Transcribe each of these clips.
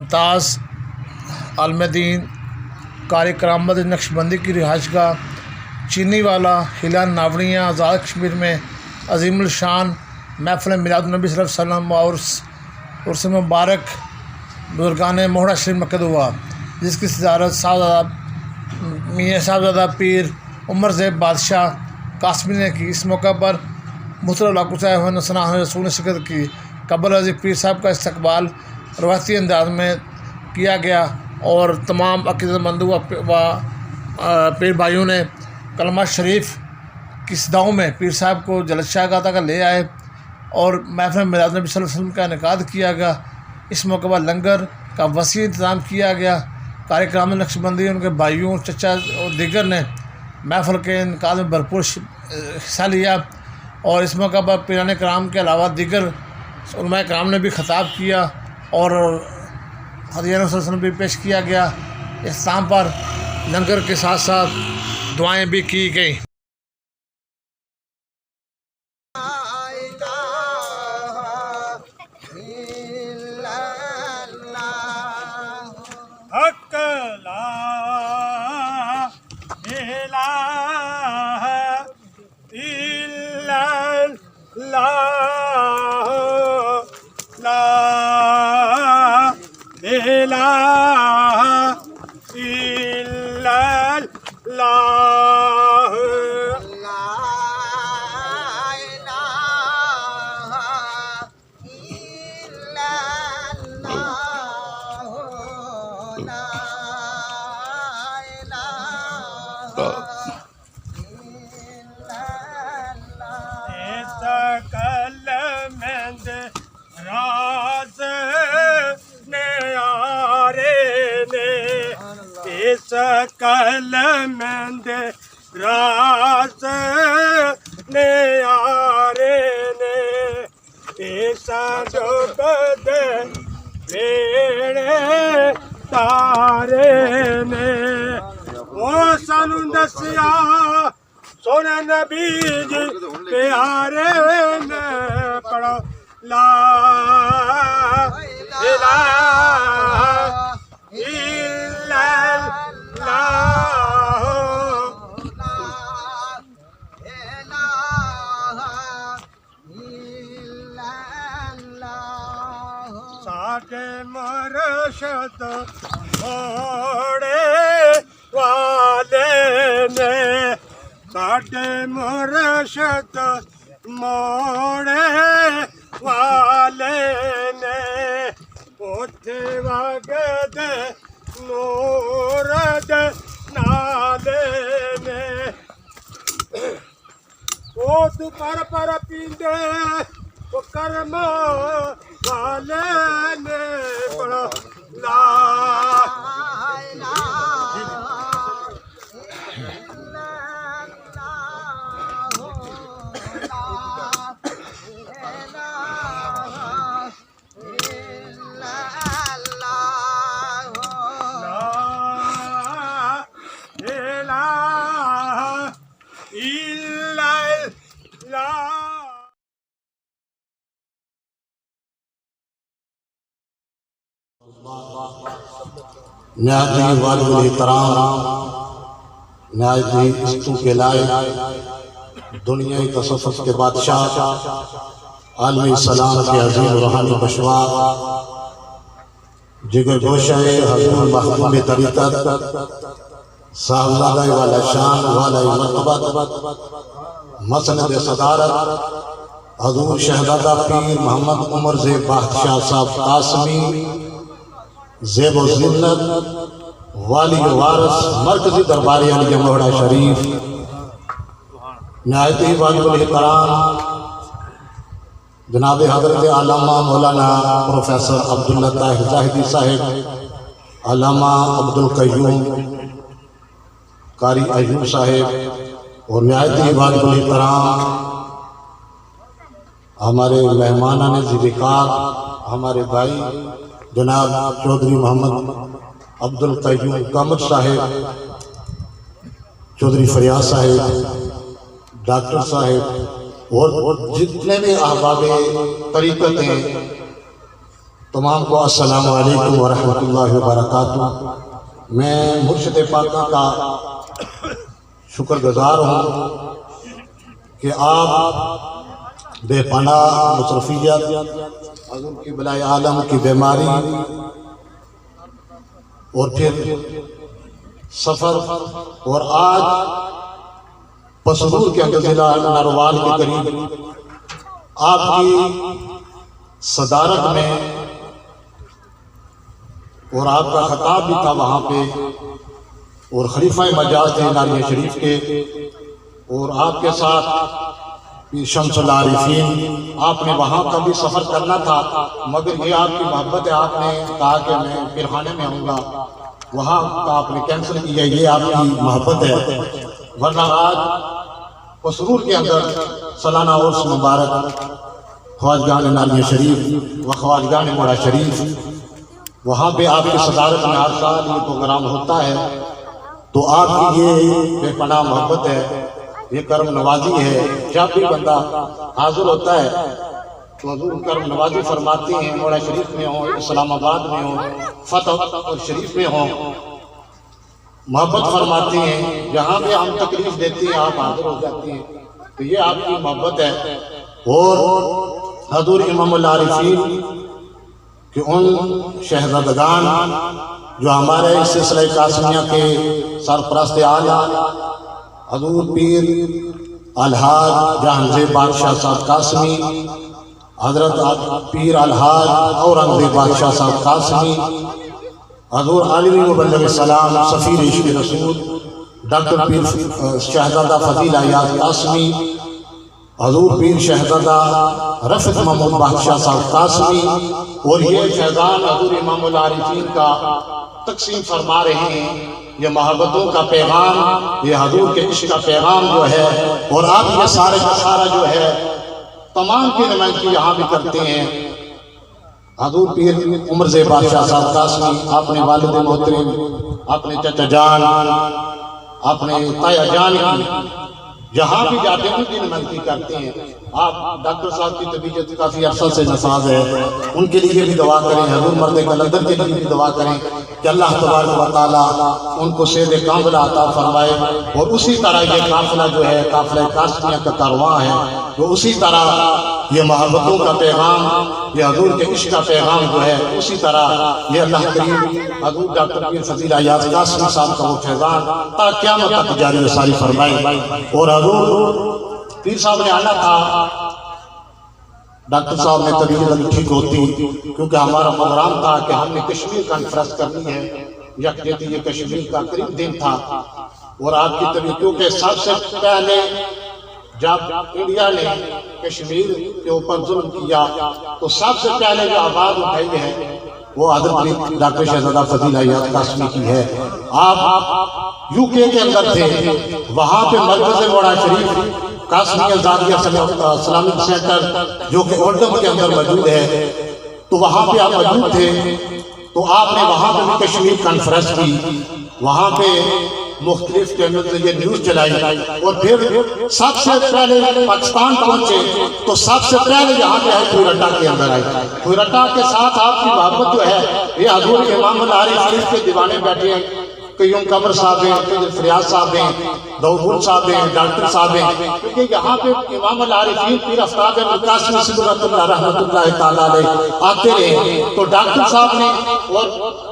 ممتاز عالم دین قاری کرامت نقشبندی کی رہائش گاہ چینی والا ہیلان ناوڑیاں آزاد کشمیر میں عظیم الشان محفل میلاد النبی صلی اللہ علیہ وسلم اور عرس مبارک بزرگان موہڑا شریف منعقد ہوا، جس کی صدارت صاحبزادہ میاں صاحبزادہ پیر عمر زیب بادشاہ قاسمی نے کی۔ اس موقع پر مختلف علاقوں سے آئے ہوئے نسناہ رسول نے شرکت کی۔ قبل ازیں پیر صاحب کا استقبال روایتی انداز میں کیا گیا اور تمام عقیدت مندوں و پیر بھائیوں نے کلمہ شریف کی صداؤں میں پیر صاحب کو جلد شاہ تک لے آئے اور محفل میلاد نبی صلی اللہ علیہ وسلم کا انعقاد کیا گیا۔ اس موقع پر لنگر کا وسیع انتظام کیا گیا۔ قاری کرامت نقشبندی ان کے بھائیوں، چچا اور دیگر نے محفل کے انعقاد میں بھرپور حصہ لیا اور اس موقع پر پیران کرام کے علاوہ دیگر علماء کرام نے بھی خطاب کیا اور ہدیہ صلی اللہ علیہ وسلم بھی پیش کیا گیا۔ اختتام پر لنگر کے ساتھ ساتھ دعائیں بھی کی گئیں۔ حق لا الہ الا اللہ، لا الہ الا اللہ، کلمند راز نیارے نے، اس کلمند راز نیارے نے، اس جگد بیڑے تارے نے، وہ سانو دسیا سونا نبی جی پیارے نے، پڑھو لا الہ الا اللہ، ساڈے مرشد موڑے والے نے، ساڈے مرشد موڑے والے نے، اوتھے وگدے نور دے نالے نے، او تو پر پیندے او کرم والے نے، پڑھو لا نہایت واجب الاحترام، نہایت استو کے لائے دنیای تصوف کے بادشاہ، عالم اسلام کے عظیم روحانی پشوا، جگر گوشہ حضور محبوب طریقت، صاحبزادہ والا شان والا مرتبت، مسند صدارت حضور شہزادہ پیر محمد عمر زیب بادشاہ صاحب قاسمی، زیب و زلت والی وارث مرکزی درباری علی موہڑا شریف، نہایت واجب الاحترام جناب حضرت علامہ مولانا پروفیسر عبداللہ طاہر زاہدی صاحب، علامہ عبدالقیوم قاری ایوب صاحب، اور نہایت واجب الاحترام ہمارے مہمانان ذوالفقار، ہمارے بھائی جناب چودھری محمد عبدالقیوم قمر صاحب، چودھری فریاد صاحب، ڈاکٹر صاحب اور جتنے بھی احباب طریقت ہیں، تمام کو السلام علیکم ورحمۃ اللہ وبرکاتہ۔ میں مرشد پاکہ کا شکر گزار ہوں کہ آپ بے پناہ مصروفیت، حضور کی بلائے عالم کی بیماری اور پھر سفر، اور آج پسرور کے اندر ضلع نروال کے قریب آپ کی صدارت میں اور آپ کا خطاب بھی تھا وہاں پہ، اور خلیفہ مجاز تھے ناریہ شریف کے، اور آپ کے ساتھ شمس العارفین، آپ نے وہاں کا بھی سفر کرنا تھا، مگر یہ آپ کی محبت ہے، آپ نے کہا کہ میں پھرخانے میں آؤں گا، وہاں کا آپ نے کینسل کیا، یہ آپ کی محبت ہے۔ ورنہ آج پسرور کے اندر سالانہ عرس مبارک خواجگان ناریہ شریف و خواجگان موڑا شریف، وہاں پہ آپ کی صدارت میں ہر سال یہ پروگرام ہوتا ہے، تو آپ کی یہ بے پناہ محبت ہے، یہ کرم نوازی ہے۔ جب بھی بندہ حاضر ہوتا ہے تو حضور کرم نوازی فرماتے ہیں، موڑا شریف میں ہوں، اسلام آباد میں ہوں، فتح اور شریف میں ہوں، محبت فرماتے ہیں، جہاں پہ ہم تکلیف دیتے ہیں آپ حاضر ہو جاتے ہیں، تو یہ آپ کی محبت ہے۔ اور حضور امام العارفین کہ ان شہزادگان جو ہمارے اس سلسلہ قاسمیہ کے سرپرست اعلیٰ حضور پیر الحاج جہانگیر بادشاہ صاحب قاسمی، حضرت پیر الحاج اورنگزیب بادشاہ صاحب قاسمی، حضور عالمی مبلغ السلام سفیر عشق رسول ڈاکٹر پیر شہزادہ فضیل ایاز قاسمی، حضور پیر شہزادہ رفعت محمود بادشاہ صاحب قاسمی، اور یہ فیضان حضور امام العارفین کا تقسیم فرما رہے ہیں، یہ محبتوں کا پیغام، یہ حضور کے عشق کا پیغام جو ہے، اور آپ یہ سارے کا سارا جو ہے تمام کی نمائندگی یہاں بھی کرتے ہیں۔ حضور پیر عمر زیب بادشاہ صاحب قاسمی، اپنے والد محترم، اپنے چچا جان، اپنے تایا جان کی جہاں بھی جاتے ہیں ان کی نمائندگی کرتے ہیں۔ آپ ڈاکٹر صاحب کی طبیعت کافی عرصہ سے ناساز ہے، ان کے لیے بھی دعا کریں، حضور مرد کلندر کے لیے بھی دعا کریں کہ اللہ تبارک و تعالیٰ ان کو صحت کاملہ عطا فرمائے، اور اسی طرح یہ قافلہ جو ہے قافلہ قاسمیہ کا کارواں ہے، وہ اسی طرح یہ محبتوں کا پیغام، یہ حضور کے عشق کا پیغام جو ہے اسی طرح یہ اللہ کریم حضور ڈاکٹر پیر فضیل ایاز قاسمی صاحب کا وہ فیضان تا قیامت تک جاری و ساری فرمائے۔ اور حضور پیر صاحب نے آنا تھا، ڈاکٹر صاحب نے طبیعت ٹھیک ہوتی، کیونکہ ہمارا پروگرام تھا کہ ہم نے کشمیر کانفرنس کرنی ہے، یکجہتی یہ کشمیر کا قریب دن تھا، اور آپ کی طبیعت کیونکہ سب سے پہلے جب انڈیا نے کشمیر کے اوپر ظلم کیا تو سب سے پہلے جو آواز اٹھائی ہے وہ حضرت ڈاکٹر شہزادہ فضیل ایاز قاسمی کی ہے۔ آپ یو کے اندر تھے، وہاں پہ مرکز موڑا شریف قاسمی ازادیہ اسلامک سینٹر جو کہ اردم کے اندر موجود ہے، تو وہاں پہ آپ موجود تھے، تو آپ نے وہاں پہ بھی کشمیر کانفرنس کی، وہاں پہ مختلف چینل سے یہ نیوز چلائی، اور پھر سب سے پہلے پاکستان پہنچے تو سب سے پہلے یہاں پہ ہے کوئرٹا کے اندر آئے۔ کوئرٹا کے ساتھ آپ کی محبت جو ہے، یہ حضور امام العارفین کے دیوانے بیٹھے ہیں، قیوم قمر صاحب ہیں، قدر فریاض صاحب ہیں، داؤد صاحب ہیں، ڈاکٹر صاحب ہیں، کیونکہ یہاں پہ امام العارفین پیر آفتاب احمد قاسمی صدرۃ اللہ رحمۃ اللہ تعالیٰ علیہ آتے رہے، تو ڈاکٹر صاحب نے اور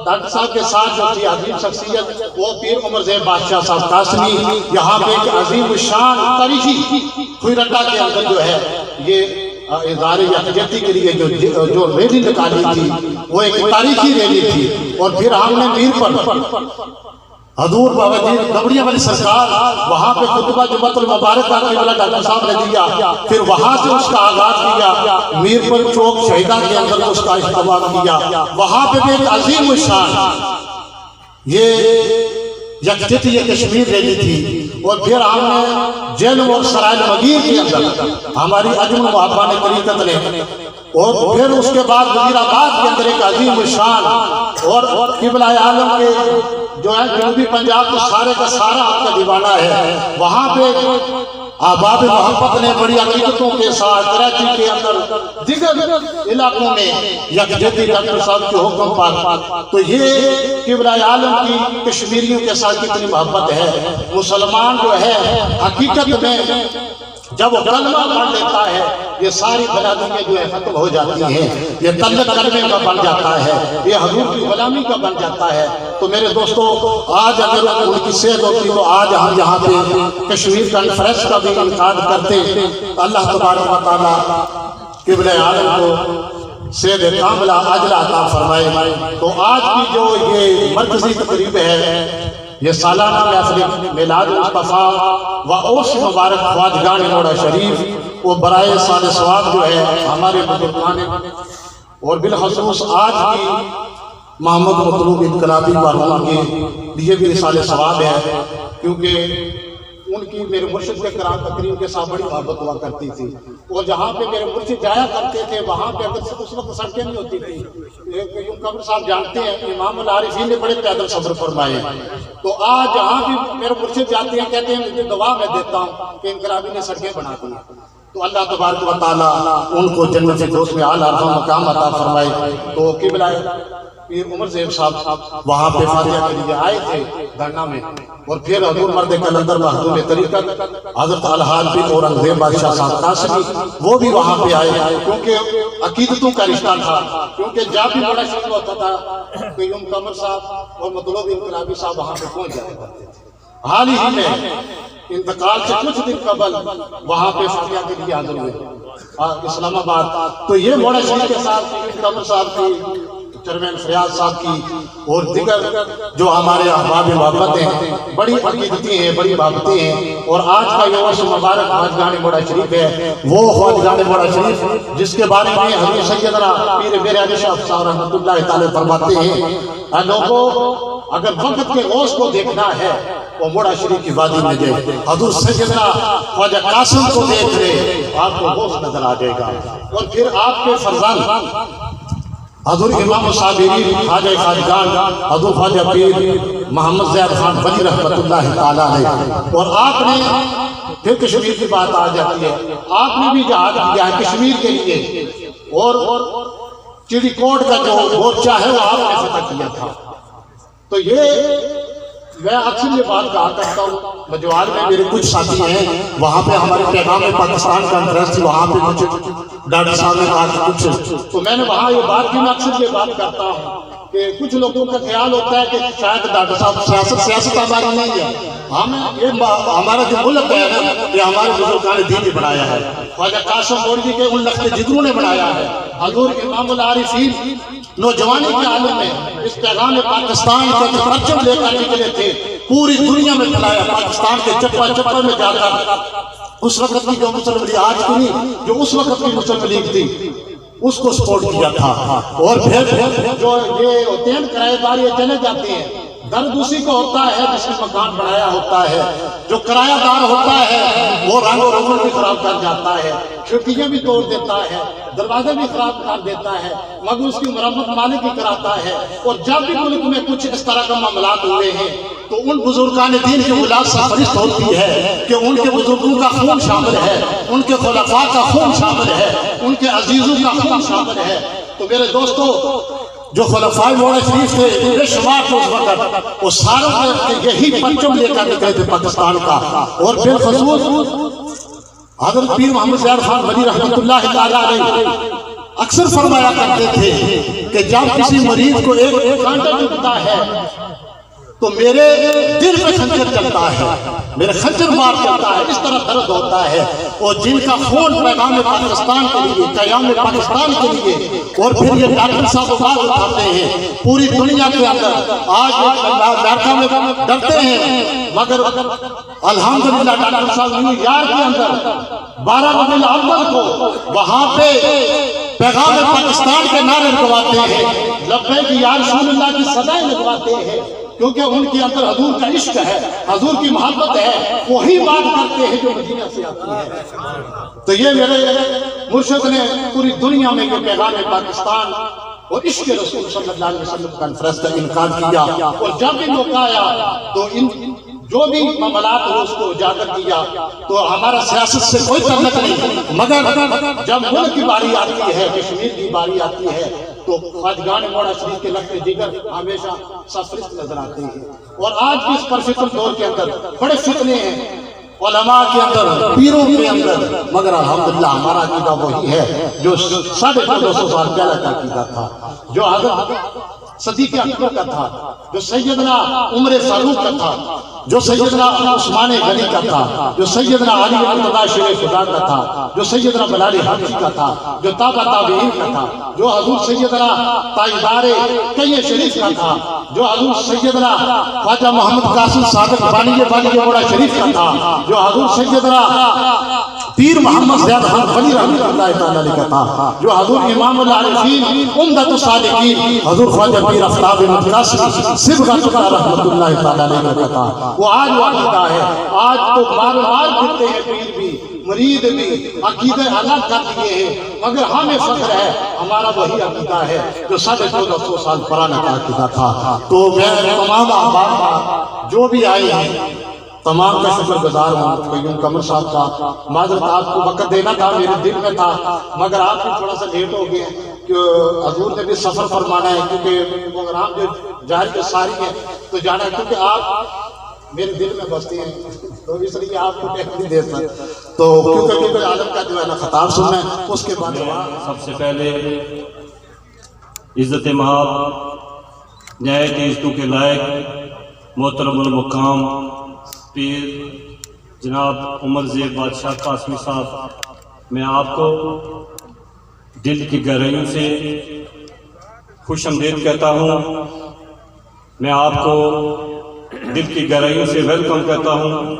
ڈاکٹر صاحب کے ساتھ جو تھی عظیم شخصیت وہ پیر عمر زیب بادشاہ صاحب قاسمی، یہاں پہ ایک عظیم الشان تاریخی کوئرٹا کے اندر جو ہے یہ ادارے یکجہتی کے لیے جو ریلی نکالی تھی وہ ایک تاریخی ریلی تھی، اور پھر ہم نے میر پر حضور بابا جی دبڑیاں والی سرکار وہاں پہ خطبہ جمعۃ المبارک کا قبلہ ڈاکٹر صاحب نے دیا، پھر وہاں سے اس کا آغاز کیا، میر پر چوک شہیدہ کے اندر اس کا اہتمام کیا، وہاں پہ بھی ایک عظیم الشان یہ یکجہتی یہ کشمیر ریلی تھی، اور پھر ہم نے جیل اور سرائے مغیر کے اندر ہماری عجم محبان طریقت نے، اور پھر اس کے بعد وزیر آباد کے اندر ایک عظیم الشان، اور قبلہ عالم کے جو ہے جنوبی پنجاب تو سارے کا سارا آپ کا دیوانہ ہے، وہاں پہ احباب محبت نے بڑی عقیدتوں کے ساتھ کراچی کے اندر دیگر علاقوں میں یکجہتی ڈاکٹر صاحب کے حکم پر، تو یہ قبلہ عالم کی کشمیریوں کے ساتھ کتنی محبت ہے۔ مسلمان جو ہے حقیقت میں جب وہ کلمہ پڑھ لیتا ہے یہ ساری برادریاں جو ہے ختم ہو جاتی ہیں، یہ تعلق کلمے کا بن جاتا ہے، یہ حضور کی غلامی کا بن جاتا ہے۔ تو میرے دوستو، آج اگر ان کی صحت ہوتی تو آج ہم یہاں پہ کشمیر کانفرنس کا بھی انعقاد کرتے۔ اللہ تبارک و تعالیٰ قبلہ عالم کو صحت کاملہ عاجلہ عطا فرمائے۔ تو آج کی جو یہ مرکزی تقریب ہے، یہ سالانہ محفل میلاد مصطفیٰ و عرس مبارک خواجگان موڑا شریف، وہ برائے سال ثواب جو ہے ہمارے بزرگان اور بالخصوص آج کی محمد مطلوب انقلابی مرحوم کے لیے بھی سال ثواب ہے، کیونکہ ان کی میرے مرشد کے کرام تقریب کے ساتھ بڑی محبت ہوا کرتی تھی، اور جہاں پہ میرے مرشد جایا کرتے تھے وہاں پہ اگر اس وقت سڑکیں نہیں ہوتی تھی، یوں قبر صاحب جانتے ہیں امام العارفین نے بڑے پیدل سفر فرمائے، تو آج جہاں بھی میرے مرشد جاتے ہیں کہتے ہیں مجھے دعا میں دیتا ہوں کہ انقلابی نے سڑکیں بنا دی۔ تو اللہ تبارک و تعالیٰ ان کو جنت فردوس میں اعلیٰ مقام عطا فرمائے۔ تو قبلہ پیر عمر زیب صاحب وہاں پہ فاتحہ کے لیے آئے تھے دھرنا میں، اور پھر حضور مرد کلندر مخدوم طریقت حضرت الحاج بن اورنگزیب بادشاہ صاحب قاسمی وہ بھی وہاں پہ آئے، کیونکہ عقیدتوں کا رشتہ تھا، کیونکہ جب بھی بڑا شروع ہوتا تھا قیوم قمر صاحب اور مطلوب انقلابی صاحب وہاں پہ پہنچ جاتے کرتے تھے۔ حال ہی میں انتقال سے کچھ دن قبل وہاں پہ فاتحہ کے لیے حاضر ہوئے اسلام آباد۔ تو یہ بڑا شریف کے ساتھ قیوم قمر صاحب کی، چیئرمین فریاد صاحب کی اور دیگر جو ہمارے احباب محبت ہیں، بڑی عقیدتی ہیں، بڑی محبتیں ہیں، اور آج کا یہ عرس مبارک خواجگان موڑا شریف ہے، وہ خواجگان موڑا شریف جس کے بارے میں حضرت سیدنا پیر میرے علی شاہ صاحب رحمۃ اللہ تعالی فرماتے ہیں، اے لوگوں اگر وقت کے غوث کو دیکھنا ہے وہ موڑا شریف کی وادی میں جائے، حضور سیدنا خواجہ قاسم کو دیکھ لے آپ کو غوث نظر آ جائے گا، اور پھر آپ کے فرزند حضور امام صابری خواجہ خواجگان حضور خواجہ پیر محمد زید خان ولی رحمت اللہ تعالیٰ علیہ، اور آپ نے پھر کشمیر کی بات آ جاتی ہے، آپ نے بھی جہاد کیا ہے کشمیر کے لیے، اور چڑی کوٹ کا جو مورچہ ہے وہ آپ نے فتح کیا تھا۔ تو یہ میں اکثر یہ بات کہا کرتا ہوں، مجوال میں میرے کچھ ساتھی ہیں، وہاں پہ ہمارے پیغام پاکستان کانفرنس تھی، وہاں پہ کچھ ڈاکٹر صاحب نے کہا کہ کچھ، تو میں نے وہاں یہ بات کی، میں اکثر یہ بات کرتا ہوں کہ کچھ لوگوں کا خیال ہوتا ہے کہ شاید ڈاکٹر صاحب سیاست ہماری نہیں ہے، ہمارا جو ملک ہے یہ ہمارے بزرگان نے دین بنایا ہے، خواجہ قاسم موڑوی کے ان لخت جگروں نے بنایا ہے، حضور امام العارفین نوجوانی کے عالم میں اس پیغام پاکستان کا پرچم لے کر نکلے تھے، پوری دنیا میں پھیلایا، پاکستان کے چپا چپا میں جا کر اس وقت کی جو مسلم لیگ آج کی نہیں، جو اس وقت کی مسلم لیگ تھی اس کو سپورٹ کیا تھا، اور پھر جو یہ ہوتے ہیں کرایہ دار یہ چلے جاتے ہیں، درد اسی کو ہوتا ہے جس نے مکان بنایا ہوتا ہے، جو کرایہ دار ہوتا ہے وہ رنگ و رنگ بھی خراب کر جاتا ہے، کھڑکیاں بھی توڑ دیتا ہے، دروازے بھی خراب کر دیتا ہے، مگر اس کی مرمت مالک ہی کراتا ہے۔ اور جب بھی ملک میں کچھ اس طرح کا معاملات ہوئے ہیں تو ان بزرگان دین کی اولاد سرفرست ہوتی ہے کہ ان کے بزرگوں کا خون شامل ہے، ان کے خلفاء کا خون شامل ہے، ان کے عزیزوں کا خون شامل ہے۔ تو میرے دوستو، جو خلفاء موڑا شریف تھے بے شمار تھے اس وقت، وہ ساروں کے یہی پرچم لے کر نکلے تھے پاکستان کا، اور بالخصوص حضرت پیر محمد زید خان ولی رحمت اللہ تعالیٰ علیہ اکثر فرمایا کرتے تھے کہ جب کسی مریض کو ایک کانٹا چبھتا ہے تو میرے دل پہ خنجر چلتا ہے، میرے خنجر مار چلتا ہے، اس طرح درد ہوتا ہے، اور جن کا خون پیغام پاکستان کے لیے، قیام پاکستان کے لیے، اور پھر یہ ڈاکٹر صاحب آواز اٹھاتے ہیں پوری دنیا کے اندر، آج امریکہ میں ڈرتے ہیں مگر الحمدللہ ڈاکٹر صاحب نیو یارک کے اندر 12 ربیع الاول کو وہاں پہ پیغام پاکستان کے نعرے لگواتے ہیں، لبیک یا رسول اللہ کی صدائیں لگواتے ہیں، کیونکہ ان کے اندر حضور کا عشق ہے، حضور کی محبت ہے، وہی بات کرتے ہیں جو مدینہ سے آتی ہے۔ تو یہ میرے مرشد نے پوری دنیا میں یہ پیغام پاکستان اور عشق رسول صلی اللہ علیہ وسلم کانفرنس کا انعقاد کیا، اور جب بھی موقع آیا تو ان جو بھی معاملات ہو اس کو اجاگر کیا. تو ہمارا سیاست سے کوئی تعلق نہیں، مگر جب ملک کی باری آتی ہے، کشمیر کی باری آتی ہے، تو خواجگان موڑا شریف کے لخت جگر ہمیشہ سرفرست نظر آتے ہیں. اور آج کی اس پرفتن دور کے اندر بڑے فتنے ہیں علماء کے اندر، پیروں کے اندر، مگر الحمدللہ ہمارا عقیدہ وہی ہے جو 250 سال پہلے کا عقیدہ تھا، جو حضرت صدیق اکبر کا تھا، جو سیدنا عمر فاروق کا تھا، جو سیدنا عثمان غنی کا تھا، جو سیدنا علی مرتضیٰ شیر خدا کا تھا، جو سیدنا بلال حبشی کا تھا، جو تابع تابعین کا تھا، جو حضور سیدنا تاجدار کئی شریف کا تھا، جو حضور سیدنا خواجہ محمد قاسم صادق بانی موڑا شریف کا تھا، جو حضور سیدنا پیر محمد زیاد خان ولی رحمۃ اللہ تعالی علیہ کا تھا، جو حضور امام العارفین عمدۃ الصالحین حضور خواجہ پیر آفتاب احمد قاسمی صبغۃ اللہ رحمۃ اللہ تعالی علیہ کا تھا. وہ آج عقیدہ ہے. آج تو بار بار پھرتے ہیں پیر بھی، مرید بھی، عقیدے الگ کر دیے ہیں، مگر ہمیں فخر ہے ہمارا وہی عقیدہ ہے جو 1450 سال پرانا کا عقیدہ تھا. تو میں تمام احباب جو بھی آئے ہیں تمام کا شکر گزار ہوں. قیوم قمر صاحب کا معذرت، آپ کو وقت دینا تھا، میرے دل میں تھا، مگر آپ بھی تھوڑا سا لیٹ ہو گئے کہ حضور نے بھی سفر فرمانا ہے، کیونکہ پروگرام جو جاری کے ساری ہے تو جانا ہے، کیونکہ آپ میرے دل میں بستے ہیں، تو اس لیے آپ کو ٹائم نہیں دے سکتا. تو کیونکہ عالم کا جو ہے نا خطاب سننا ہے، اس کے بعد سب سے پہلے عزت مآب نہایت عزتوں کے لائق محترم المقام پیر جناب عمر زیب بادشاہ قاسمی صاحب، میں آپ کو دل کی گہرائیوں سے خوش آمدید کہتا ہوں. میں آپ کو دل کی گہرائیوں سے ویلکم کہتا ہوں،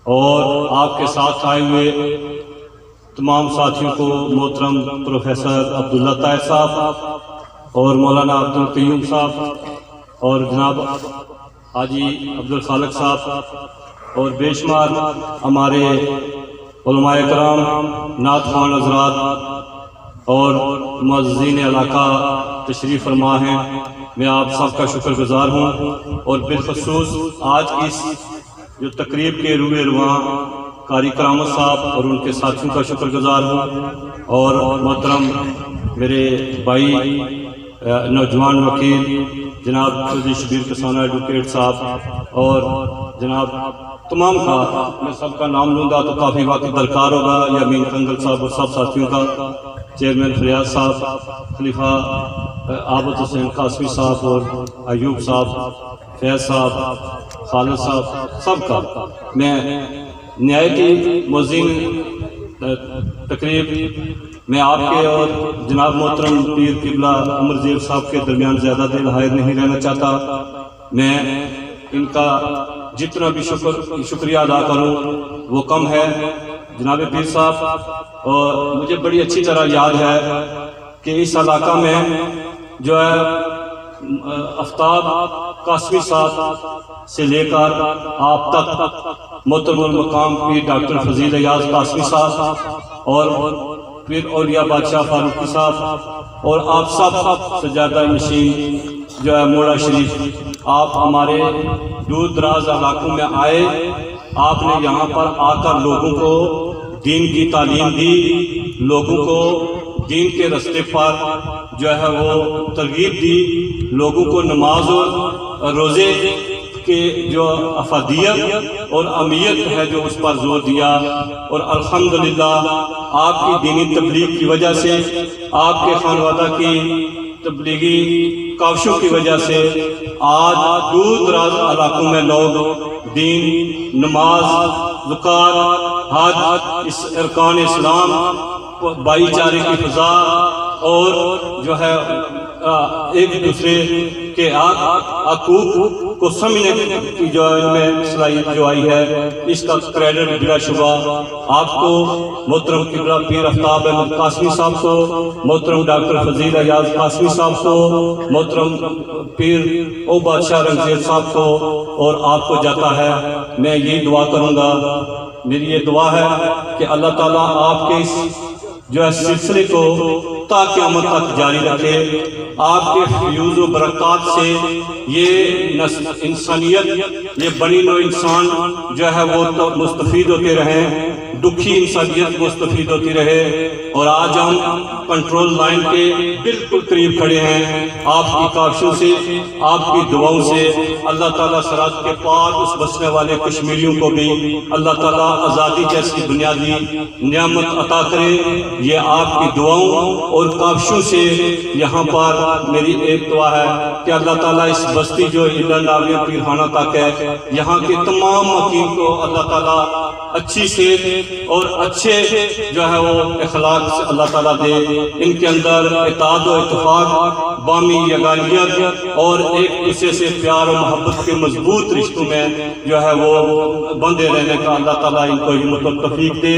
اور آپ کے ساتھ آئے ہوئے تمام ساتھیوں کو محترم پروفیسر عبداللہ طاہر صاحب اور مولانا عبدالقیوم صاحب اور جناب حاجی عبدالخالق صاحب اور بے شمار ہمارے علماء کرام، نعت خوان حضرات اور معززین علاقہ تشریف فرما ہیں. میں آپ سب کا شکر گزار ہوں، اور بالخصوص آج کی اس جو تقریب کے روئے رواں قاری کرامت صاحب اور ان کے ساتھیوں کا شکر گزار ہوں، اور محترم میرے بھائی نوجوان وکیل جناب چودھری شبیر کسانہ ایڈوکیٹ صاحب اور جناب تمام کا، میں سب کا نام لوں گا تو کافی وقت درکار ہوگا، یامین کنگل صاحب اور سب ساتھیوں کا، چیئرمین فریاض صاحب، خلیفہ عابد حسین قاسمی صاحب اور ایوب صاحب، فیض صاحب، خالد صاحب، سب کا میں نہایت ہی موزین تقریب میں آپ کے اور جناب محترم پیر قبلہ عمر زیب صاحب کے درمیان زیادہ دیر حائر نہیں رہنا چاہتا. میں ان کا جتنا بھی شکریہ ادا کروں وہ کم ہے. جناب پیر صاحب، اور مجھے بڑی اچھی طرح یاد ہے کہ اس علاقہ میں جو ہے آفتاب قاسمی صاحب سے لے کر آپ تک محترم المقام پیر ڈاکٹر فضیل ایاز قاسمی صاحب اور پھر اولیاء بادشاہ فاروقی صاحب اور آپ سب سجادہ نشین جو ہے موڑا شریف، آپ ہمارے دور دراز علاقوں میں آئے، آپ نے یہاں پر آ کر لوگوں کو دین کی تعلیم دی، لوگوں کو دین کے رستے پر جو ہے وہ ترغیب دی، لوگوں کو نماز اور روزے کہ جو افادیت اور اہمیت ہے جو اس پر زور دیا، اور الحمدللہ آپ کی دینی تبلیغ کی وجہ سے، آپ کے خانوادہ کی تبلیغی کاوشوں کی وجہ سے آج دور دراز علاقوں میں لوگ دین، نماز، زکوٰۃ، حج، اس ارکان اسلام، بھائی چارے کی فضا اور جو ہے ایک دوسرے کے حقوق کو سمجھنے کی جو ان میں صلاحیت جو آئی ہے، اس کا کریڈٹ بلا شبہ آپ کو، محترم قبلہ پیر آفتاب احمد قاسمی صاحب کو، محترم ڈاکٹر فضیل ایاز قاسمی صاحب کو، محترم پیر او بادشاہ رنگزیر صاحب کو، اور آپ کو جاتا ہے. میں یہی دعا کروں گا، میری یہ دعا ہے کہ اللہ تعالیٰ آپ کے اس جو ہے سلسلے کو تا قیامت تک جاری رکھے۔ آپ کے فیوز و برکات سے یہ انسانیت، یہ بنی نوع انسان جو ہے وہ مستفید ہوتے رہیں، دکھی انسانیت مستفید ہوتی رہے۔ اور آج ہم کنٹرول لائن کے بالکل قریب کھڑے ہیں۔ آپ کی کاوشوں سے، آپ کی دعاؤں سے اللہ تعالیٰ سرحد کے پار اس بسنے والے کشمیریوں کو بھی اللہ تعالیٰ آزادی جیسی بنیادی نعمت عطا کرے۔ یہ آپ کی دعاؤں اور کاوشوں سے یہاں پر میری ایک دعا ہے کہ اللہ تعالیٰ اس بستی جو ہیلن ناوڑیاں پیرخانہ تک ہے، یہاں کے تمام مقیم کو اللہ تعالیٰ اچھی صحت اور اچھے جو ہے وہ اخلاق سے اللہ تعالیٰ دے۔ ان کے اندر اتحاد و اتفاق، بامی یگانیت اور ایک دوسرے سے پیار و محبت کے مضبوط رشتوں میں جو ہے وہ بندے رہنے کا اللہ تعالیٰ ان کو ہمت و توفیق دے۔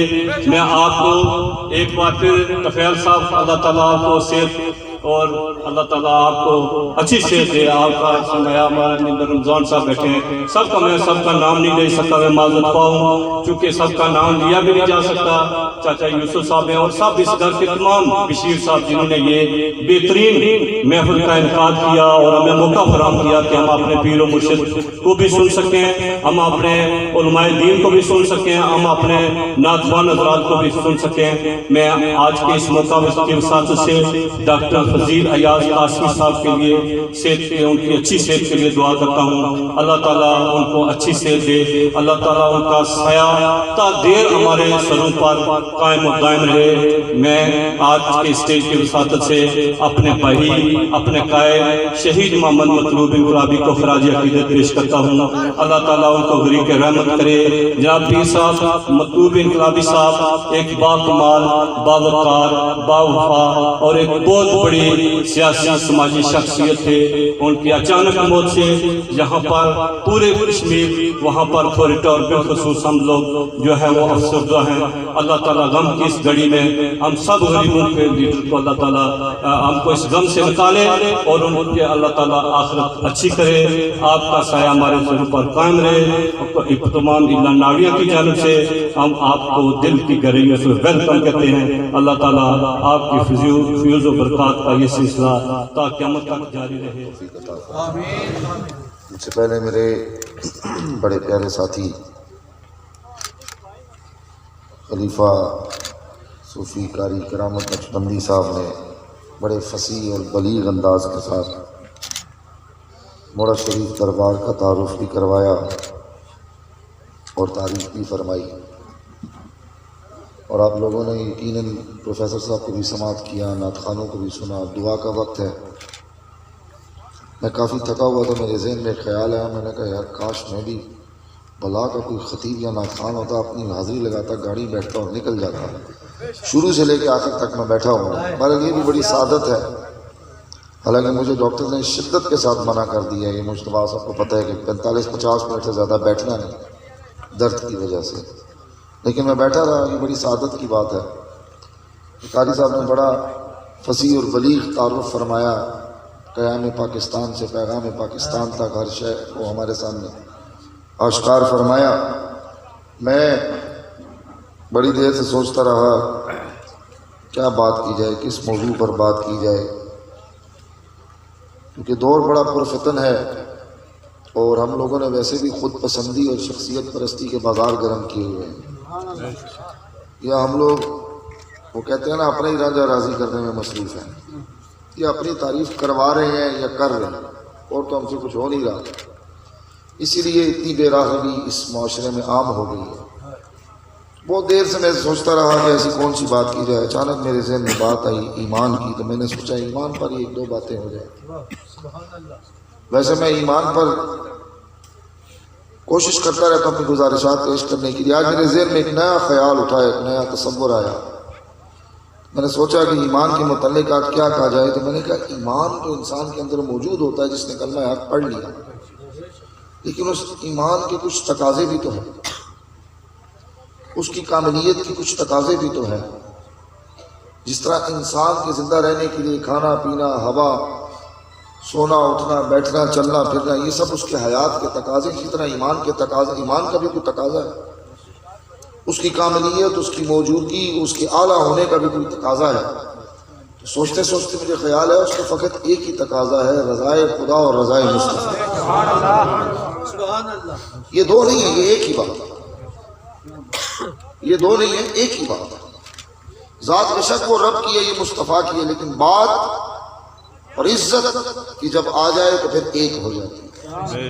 میں آپ کو ایک بار پھر طفیل صاحب اللہ تعالیٰ آپ کو صحت اور اللہ تعالیٰ آپ کو اچھی صحت دے۔ آپ کا سمایا ہمارے نندر رمضان صاحب بیٹھے ہیں، سب کا میں سب کا نام نہیں لے سکتا، میں معذرت پاؤں چونکہ سب کا نام لیا بھی نہیں جا سکتا۔ چاچا یوسف صاحب ہیں اور سب اس گھر کے تمام، بشیر صاحب جنہوں نے یہ بہترین محفل کا انعقاد کیا اور ہمیں موقع فراہم کیا کہ ہم اپنے پیر و مرشد کو بھی سن سکیں، ہم اپنے علماء دین کو بھی سن سکیں، ہم اپنے ناتوان حضرات کو بھی سن سکیں۔ میں آج کے اس موقع کی وساطت سے ڈاکٹر فضیل ایاز قاسمی صاحب کے لیے صحت کے، ان کی اچھی صحت کے لیے دعا کرتا ہوں۔ اللہ تعالیٰ ان کو اچھی صحت دے، اللہ تعالیٰ ان کا سایہ تا دیر ہمارے سروں پر قائم و دائم رہے۔ میں آج کے اسٹیج کی وساطت سے اپنے بھائی، اپنے قائد شہید محمد مطلوب انقلابی کو خراج عقیدت پیش کرتا ہوں۔ اللہ تعالیٰ ان کو غریق رحمت کرے۔ جناب پیر صاحب مطلوب انقلابی صاحب ایک باکمال، باوقار، باوفا اور ایک بہت بڑی سیاسی سماجی شخصیت تھے۔ ان کی اچانک موت سے یہاں پر پورے کشمیر، وہاں پر تھوڑی اور بالخصوص ہم لوگ جو ہے وہ افسردہ ہیں۔ اللہ تعالیٰ غم کی اس گھڑی میں ہم سب غریبوں کے لیڈر کو اللہ تعالیٰ ہم کو اس غم سے نکالے اور ان کے اللہ تعالیٰ آخرت اچھی کرے۔ آپ کا سایہ ہمارے سروں پر قائم رہے۔ تمام ہیلن ناوڑیاں کی جانب سے ہم آپ کو دل کی گہرائیوں سے ویلکم کہتے ہیں۔ اللہ تعالیٰ آپ کی فیوز و برکات کا یہ سلسلہ تا قیامت تک جاری رہے۔ مجھ سے پہلے میرے بڑے پیارے ساتھی خلیفہ صوفی قاری کرامت نقشبندی صاحب نے بڑے فصیح اور بلیغ انداز کے ساتھ موڑا شریف دربار کا تعارف بھی کروایا اور تعریف بھی فرمائی، اور آپ لوگوں نے یقیناً پروفیسر صاحب کو بھی سماعت کیا، نعت خوانوں کو بھی سنا۔ دعا کا وقت ہے۔ میں کافی تھکا ہوا تھا، میرے ذہن میں خیال آیا، میں نے کہا یار کاش میں بھی بلا کا کوئی خطیب یا نعت خوان ہوتا، اپنی حاضری لگاتا، گاڑی بیٹھتا اور نکل جاتا۔ شروع سے لے کے آخر تک میں بیٹھا ہوں، مگر یہ بھی بڑی سعادت ہے۔ حالانکہ مجھے ڈاکٹر نے شدت کے ساتھ منع کر دیا، یہ مجتبیٰ صاحب کو پتہ ہے کہ 45-50 منٹ سے زیادہ بیٹھنا نہیں درد کی وجہ سے، لیکن میں بیٹھا رہا۔ یہ بڑی سعادت کی بات ہے۔ قاری صاحب نے بڑا فصیح اور بلیغ تعارف فرمایا، قیام پاکستان سے پیغام پاکستان تک ہر شے کو ہمارے سامنے آشکار فرمایا۔ میں بڑی دیر سے سوچتا رہا کیا بات کی جائے، کس موضوع پر بات کی جائے، کیونکہ دور بڑا پرفتن ہے اور ہم لوگوں نے ویسے بھی خود پسندی اور شخصیت پرستی کے بازار گرم کیے ہوئے ہیں، یا ہم لوگ وہ کہتے ہیں نا اپنے ہی رانجھا راضی کرنے میں مصروف ہیں، یا اپنی تعریف کروا رہے ہیں یا کر رہے ہیں، اور تو ہم سے کچھ ہو نہیں رہا۔ اسی لیے اتنی بے راغبی اس معاشرے میں عام ہو گئی ہے۔ بہت دیر سے میں سوچتا رہا کہ ایسی کون سی بات کی جائے۔ اچانک میرے ذہن میں بات آئی ایمان کی، تو میں نے سوچا ایمان پر یہ 1-2 باتیں ہو جائیں۔ ویسے میں ایمان پر کوشش کرتا رہتا ہوں اپنی گزارشات پیش کرنے کے لیے۔ آج میرے ذہن میں ایک نیا خیال اٹھا، ایک نیا تصور آیا۔ میں نے سوچا کہ ایمان کے متعلق آج کیا کہا جائے، تو میں نے کہا ایمان تو انسان کے اندر موجود ہوتا ہے جس نے کلمہ حق پڑھ لیا، لیکن اس ایمان کے کچھ تقاضے بھی تو ہیں، اس کی کاملیت کی کچھ تقاضے بھی تو ہیں۔ جس طرح انسان کے زندہ رہنے کے لیے کھانا پینا، ہوا، سونا اٹھنا، بیٹھنا، چلنا پھرنا، یہ سب اس کے حیات کے تقاضے، اسی طرح ایمان کے تقاضے، ایمان کا بھی کوئی تقاضا ہے، اس کی کاملیت، اس کی موجودگی، اس کے اعلیٰ ہونے کا بھی کوئی تقاضا ہے۔ سوچتے سوچتے مجھے خیال ہے اس کا فقط ایک ہی تقاضا ہے، رضائے خدا اور رضائے مصطفیٰ۔ یہ دو نہیں ہے، یہ ایک ہی بات ہے، یہ دو نہیں ہے، ایک ہی بات ہے۔ ذات بے شک وہ رب کی ہے، یہ مصطفیٰ کی ہے، لیکن بات اور عزت کی جب آ جائے تو پھر ایک ہو جاتی ہے۔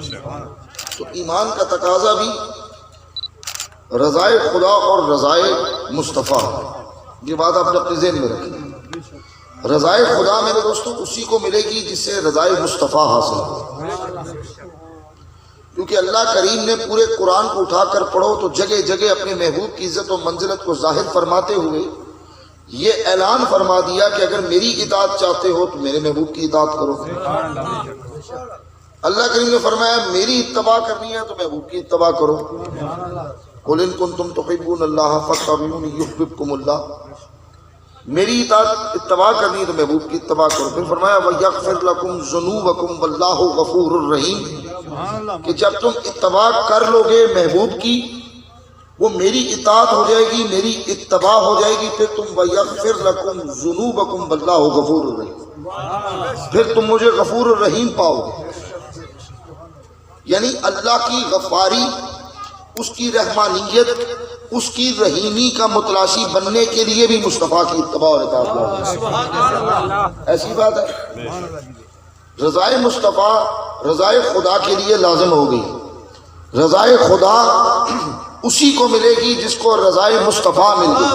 تو ایمان کا تقاضا بھی رضائے خدا اور رضائے مصطفیٰ، یہ بات آپ نے اپنے ذہن میں رکھیں۔ رضائے خدا میرے دوستوں اسی کو ملے گی جس سے رضائے مصطفیٰ حاصل ہو، کیونکہ اللہ کریم نے پورے قرآن کو اٹھا کر پڑھو تو جگہ جگہ اپنے محبوب کی عزت و منزلت کو ظاہر فرماتے ہوئے یہ اعلان فرما دیا کہ اگر میری اطاعت چاہتے ہو تو میرے محبوب کی اطاعت کرو۔ اللہ کریم نے فرمایا میری اتباع کرنی ہے تو محبوب کی اتباع کرو۔ قُلْ إِن كُنتُمْ تُحِبُّونَ اللَّهَ فَاتَّبِعُونِي يُحْبِبْكُمُ اللَّهُ، میری اطاعت اتباع کرنی ہے تو محبوب کی اتباع کرو۔ پھر فرمایا وَيَغْفِرْ لَكُمْ ذُنُوبَكُمْ وَاللَّهُ غَفُورٌ رَحِيمٌ، کہ جب تم اتباع کر لو گے محبوب کی، وہ میری اطاعت ہو جائے گی، میری اتباع ہو جائے گی، پھر تم وَيَغْفِرْ لَكُمْ ذُنُوبَكُمْ وَاللَّهُ غَفُورٌ رَحِيمٌ، پھر تم مجھے غفور الرحیم پاؤ گے۔ یعنی اللہ کی غفاری، اس کی رحمانیت، اس کی رحیمی کا متلاشی بننے کے لیے بھی مصطفیٰ کی اتباع اور اطاعت لازم۔ ایسی بات ہے، رضائے مصطفیٰ رضائے خدا کے لیے لازم ہو گئی۔ رضائے خدا اسی کو ملے گی جس کو رضائے مصطفیٰ مل گئی۔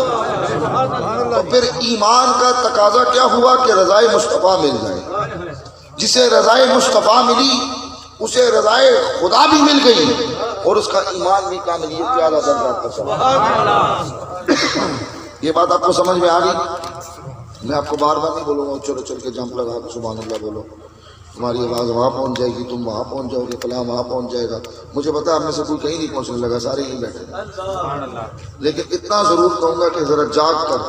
تو پھر ایمان کا تقاضا کیا ہوا کہ رضائے مصطفیٰ مل جائے۔ جسے رضائے مصطفیٰ ملی اسے رضائے خدا بھی مل گئی اور اس کا ایمان بھی کاملیت کے اعلیٰ درجات پر چلا۔ یہ بات آپ کو سمجھ میں آ گئی؟ میں آپ کو بار بار نہیں بولوں گا چلو چل کے جمپ لگا کے سبحان اللہ بولو، تمہاری آواز وہاں پہنچ جائے گی، تم وہاں پہنچ جاؤ گے، فلاں وہاں پہنچ جائے گا۔ مجھے پتا آپ میں سے کوئی کہیں نہیں پہنچنے لگا، سارے یہیں بیٹھے ہیں، لیکن اتنا ضرور کہوں گا کہ ذرا جاگ کر،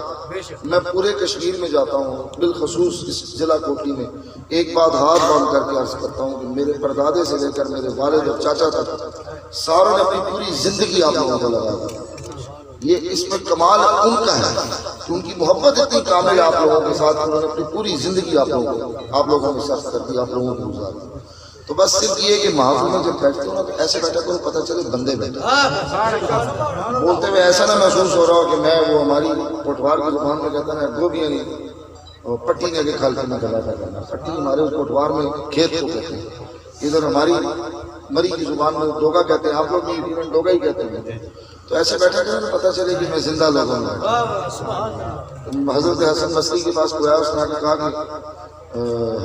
میں پورے کشمیر میں جاتا ہوں، بالخصوص اس ضلع کوٹلی میں، ایک بات ہاتھ باندھ کر کے عرض کرتا ہوں کہ میرے پردادے سے لے کر میرے والد اور چاچا تک ساروں نے اپنی پوری زندگی آپ لوگوں کو لگا دی۔ یہ اس میں کمال ان کا ہے کہ ان کی محبت اتنی کامل ہے آپ لوگوں کے ساتھ، انہوں نے اپنی پوری زندگی آپ لوگوں کے ساتھ کر دی، آپ لوگوں کو گزار دی۔ تو بس صرف یہ کہ محافل میں جب بیٹھتے ہو نا تو ایسے بیٹھا کرو پتہ چلے بندے بیٹھے، بولتے ہوئے ایسا نہ محسوس ہو رہا ہو کہ میں وہ ہماری کوٹوار کی زبان میں کہتا نا گوبھی نہیں اور پٹی نے کے کھال کے میں بیٹھا کرنا۔ پٹی ہمارے کوٹوار میں کھیت کو کہتے ہیں، ادھر ہماری مری کی زبان میں ڈوگا کہتے ہیں، آپ لوگ بھی ڈوگا ہی کہتے ہیں۔ تو ایسے بیٹھا کریں پتہ چلے کہ میں زندہ لوگوں میں۔ حضرت حسن بصری کے پاس کوئی آیا، اس نے کہا کہ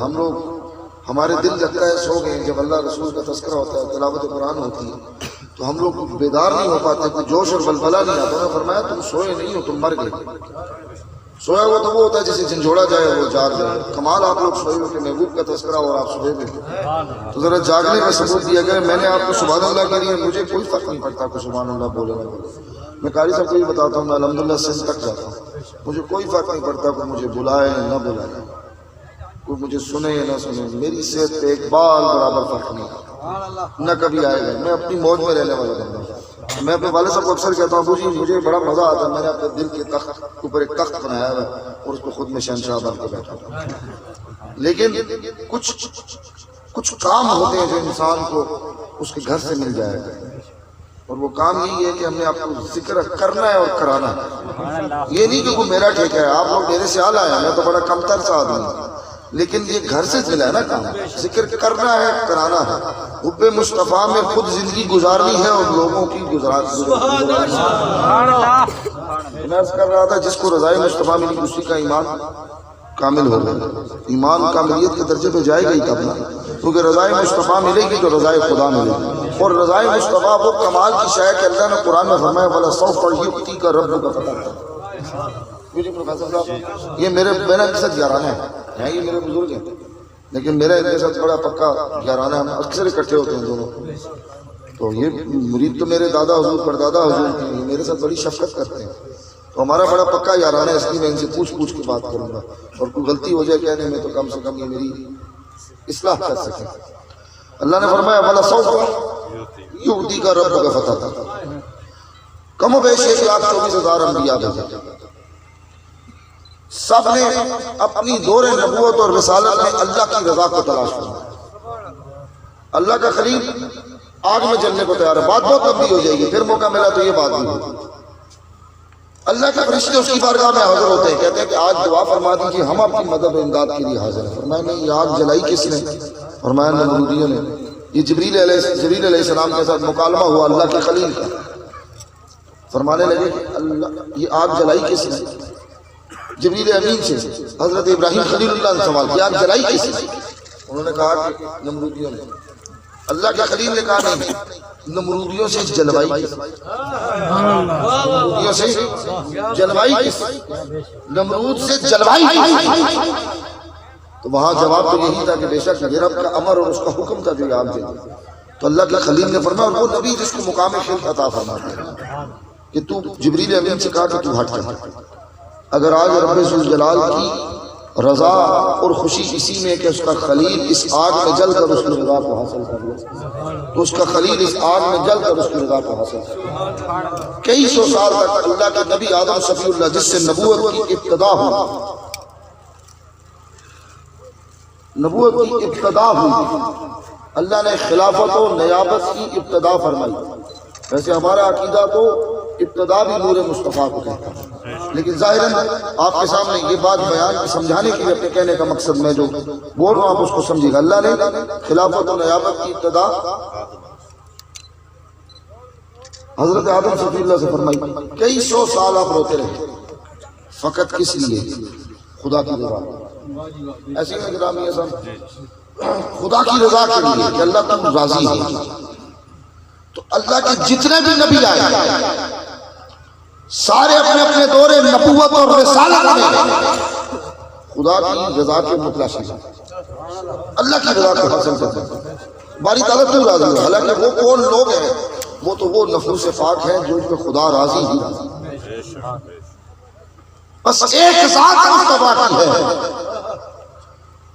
ہم لوگ ہمارے دل لگتا ہے سو گئے، جب اللہ رسول کا تذکرہ ہوتا ہے، تلاوت قرآن ہوتی ہے تو ہم لوگ بیدار نہیں ہو پاتے، کوئی جوش اور بلبلہ نہیں آتا۔ انہوں نے فرمایا تم سوئے نہیں ہو، تم مر گئے۔ سویا ہوا تو وہ ہوتا ہے جسے جھنجھوڑا جائے وہ جاگ جائے، کمال آپ لوگ سوئے ہو کہ محبوب کا تذکرہ اور آپ سوئے ہوئے۔ تو ذرا جاگنے کا ثبوت دیا گیا۔ میں نے آپ کو سبحان اللہ کے لیے مجھے کوئی فرق نہیں پڑتا کہ سبحان اللہ بولے نہ بولے۔ میں قاری صاحب کو یہ بتاتا ہوں، میں الحمدللہ سندھ تک جاتا ہوں، مجھے کوئی فرق نہیں پڑتا کہ مجھے بلائے نہ بلائے، کوئی مجھے سنے یا نہ سنے، میری صحت پہ ایک بال برابر فرق نہیں، نہ کبھی آئے گا۔ میں اپنی موج میں رہنے والا بندہ ہوں۔ میں اپنے والد صاحب کو اکثر کہتا ہوں جی مجھے بڑا مزہ آتا ہے، میں نے اپنے دل کے تخت کے اوپر ایک تخت بنایا ہے اور اس کو خود میں شہنشاہ بن کے بیٹھا ہوں۔ لیکن کچھ کام ہوتے ہیں جو انسان کو اس کے گھر سے مل جائے گا، اور وہ کام یہی ہے کہ ہم نے آپ کو ذکر کرنا ہے اور کرانا ہے۔ یہ نہیں کہ کوئی میرا ٹھیکہ ہے، آپ لوگ میرے سے آلہ ہیں، میں تو بڑا کم تر سا آدمی ہوں، لیکن یہ گھر سے ملا ہے نا کام، ذکر کرنا ہے کرانا ہے۔ حب مصطفیٰ میں خود زندگی گزارنی ہے اور لوگوں کی گزارنی ہے۔ میں عرض کر رہا تھا جس کو رضائے مصطفیٰ ملی اسی کا ایمان کامل ہو گیا۔ ایمان کاملیت کے درجے پہ جائے گا ہی تب نا، کیونکہ رضائے مصطفیٰ ملے گی تو رضائے خدا ملے گی۔ اور رضائے مصطفیٰ وہ کمال کی شے کہ اللہ نے قرآن میں فرمایا وَلَسَوْفَ يُؤْتِيكَ رَبُّكَ فَتَرْضَىٰ۔ پروفیسر صاحب یہ میرا کے ساتھ یارانہ ہے، یہ میرے بزرگ ہیں، لیکن میرا ان کے ساتھ بڑا پکا یارانہ ہے، ہم اکثر اکٹھے ہوتے ہیں دونوں۔ تو یہ مرید تو میرے دادا حضور پردادا حضور کی، میرے ساتھ بڑی شفقت کرتے ہیں، تو ہمارا بڑا پکا یارانہ ہے، اس لیے میں ان سے پوچھ کے بات کروں گا، اور کوئی غلطی ہو جائے کہنے میں تو کم سے کم یہ میری اصلاح کر سکیں۔ اللہ نے فرمایا وَلَسَوْفَ يُؤْتِيكَ رَبُّكَ فَتَرْضَىٰ۔ کم و بیش 1,24,000 انبیاء بھیجے، سب نے اپنی دور نبوت اور رسالت میں اللہ کی رضا کو تلاش کرنا. اللہ کا خلیل آگ میں جلنے کو تیار ہے. بات بہت لمبی ہو جائے گی، پھر موقع ملا تو یہ بات بھی ہوگی. اللہ کے فرشتے اس کی بارگاہ میں حاضر ہوتے ہیں، کہتے ہیں کہ آج دعا فرما دیجیے، ہم اپنی مدد و امداد کے لیے حاضر ہیں. فرمایا نہیں، یہ آگ جلائی کس نے؟ فرمایا نمرودیوں نے. یہ جبریل علیہ السلام کے ساتھ مکالمہ ہوا اللہ کے خلیل کا. فرمانے لگے کہ اللہ یہ آگ جلائی کس نے؟ جبریل امین سے حضرت ابراہیم خلیل اللہ نے سوال کیا، آگ جلائی کس نے؟ انہوں نے کہا کہ نمرودیوں نے. اللہ کے خلیل نے کہا نہیں، نمرودیوں سے جلوائی کس؟ نمرودیوں سے جلوائی کس؟ نمرود سے جلوائی کس؟ تو وہاں جواب تو یہی تھا کہ بے شک یہ رب کا امر اور اس کا حکم تھا جو آگ جلائی. تو اللہ کے خلیل نے فرمایا، اور وہ نبی جس کو مقام خلق عطا فرماتے ہیں کہ تو جبریل امین سے کہا کہ تو ہٹ جا. اگر آج رب ذوالجلال کی رضا اور خوشی اسی میں کہ اس کا خلیل اس آگ میں جل کر اس کی رضا کو حاصل کر لے، تو اس کا خلیل اس آگ میں جل کر اس کی رضا کو حاصل کر لے. کئی سو سال تک اللہ کے نبی آدم صفی اللہ جس سے نبوت کی ابتدا ہوئی، نبوت کی ابتدا ہوئی، اللہ نے خلافت و نیابت کی ابتدا فرمائی. ویسے ہمارا عقیدہ تو ابتدا بھی نور مصطفیٰ کو کہتا ہے، لیکن ظاہراً آپ کے سامنے یہ بات بیان سمجھانے کے لیے اپنے کہنے کا مقصد میں جو بول رہا ہوں آپ اس کو سمجھیے گا. اللہ نے خلافت و نیابت کی ابتدا حضرت آدم صفی اللہ سے فرمائی. کئی سو سال آپ روتے رہے، فقط کس لیے؟ خدا کی رضا. ایسی میں گرامی صاحب خدا کی رضا کے لیے کہ اللہ تم راضی ہے. تو اللہ کے جتنے بھی نبی آئے سارے اپنے اپنے دور نبوت اور رسالت میں خدا کی رضا کے متلاشی ہیں، اللہ کی رضا کو حاصل کرتے ہیں. باری تعالیٰ کیوں راضی ہے؟ حالانکہ وہ کون لوگ ہیں؟ وہ تو وہ نفوس پاک ہیں جو ان پہ خدا راضی ہی راضی. بس ایک ذات مصطفیٰ کی ہے،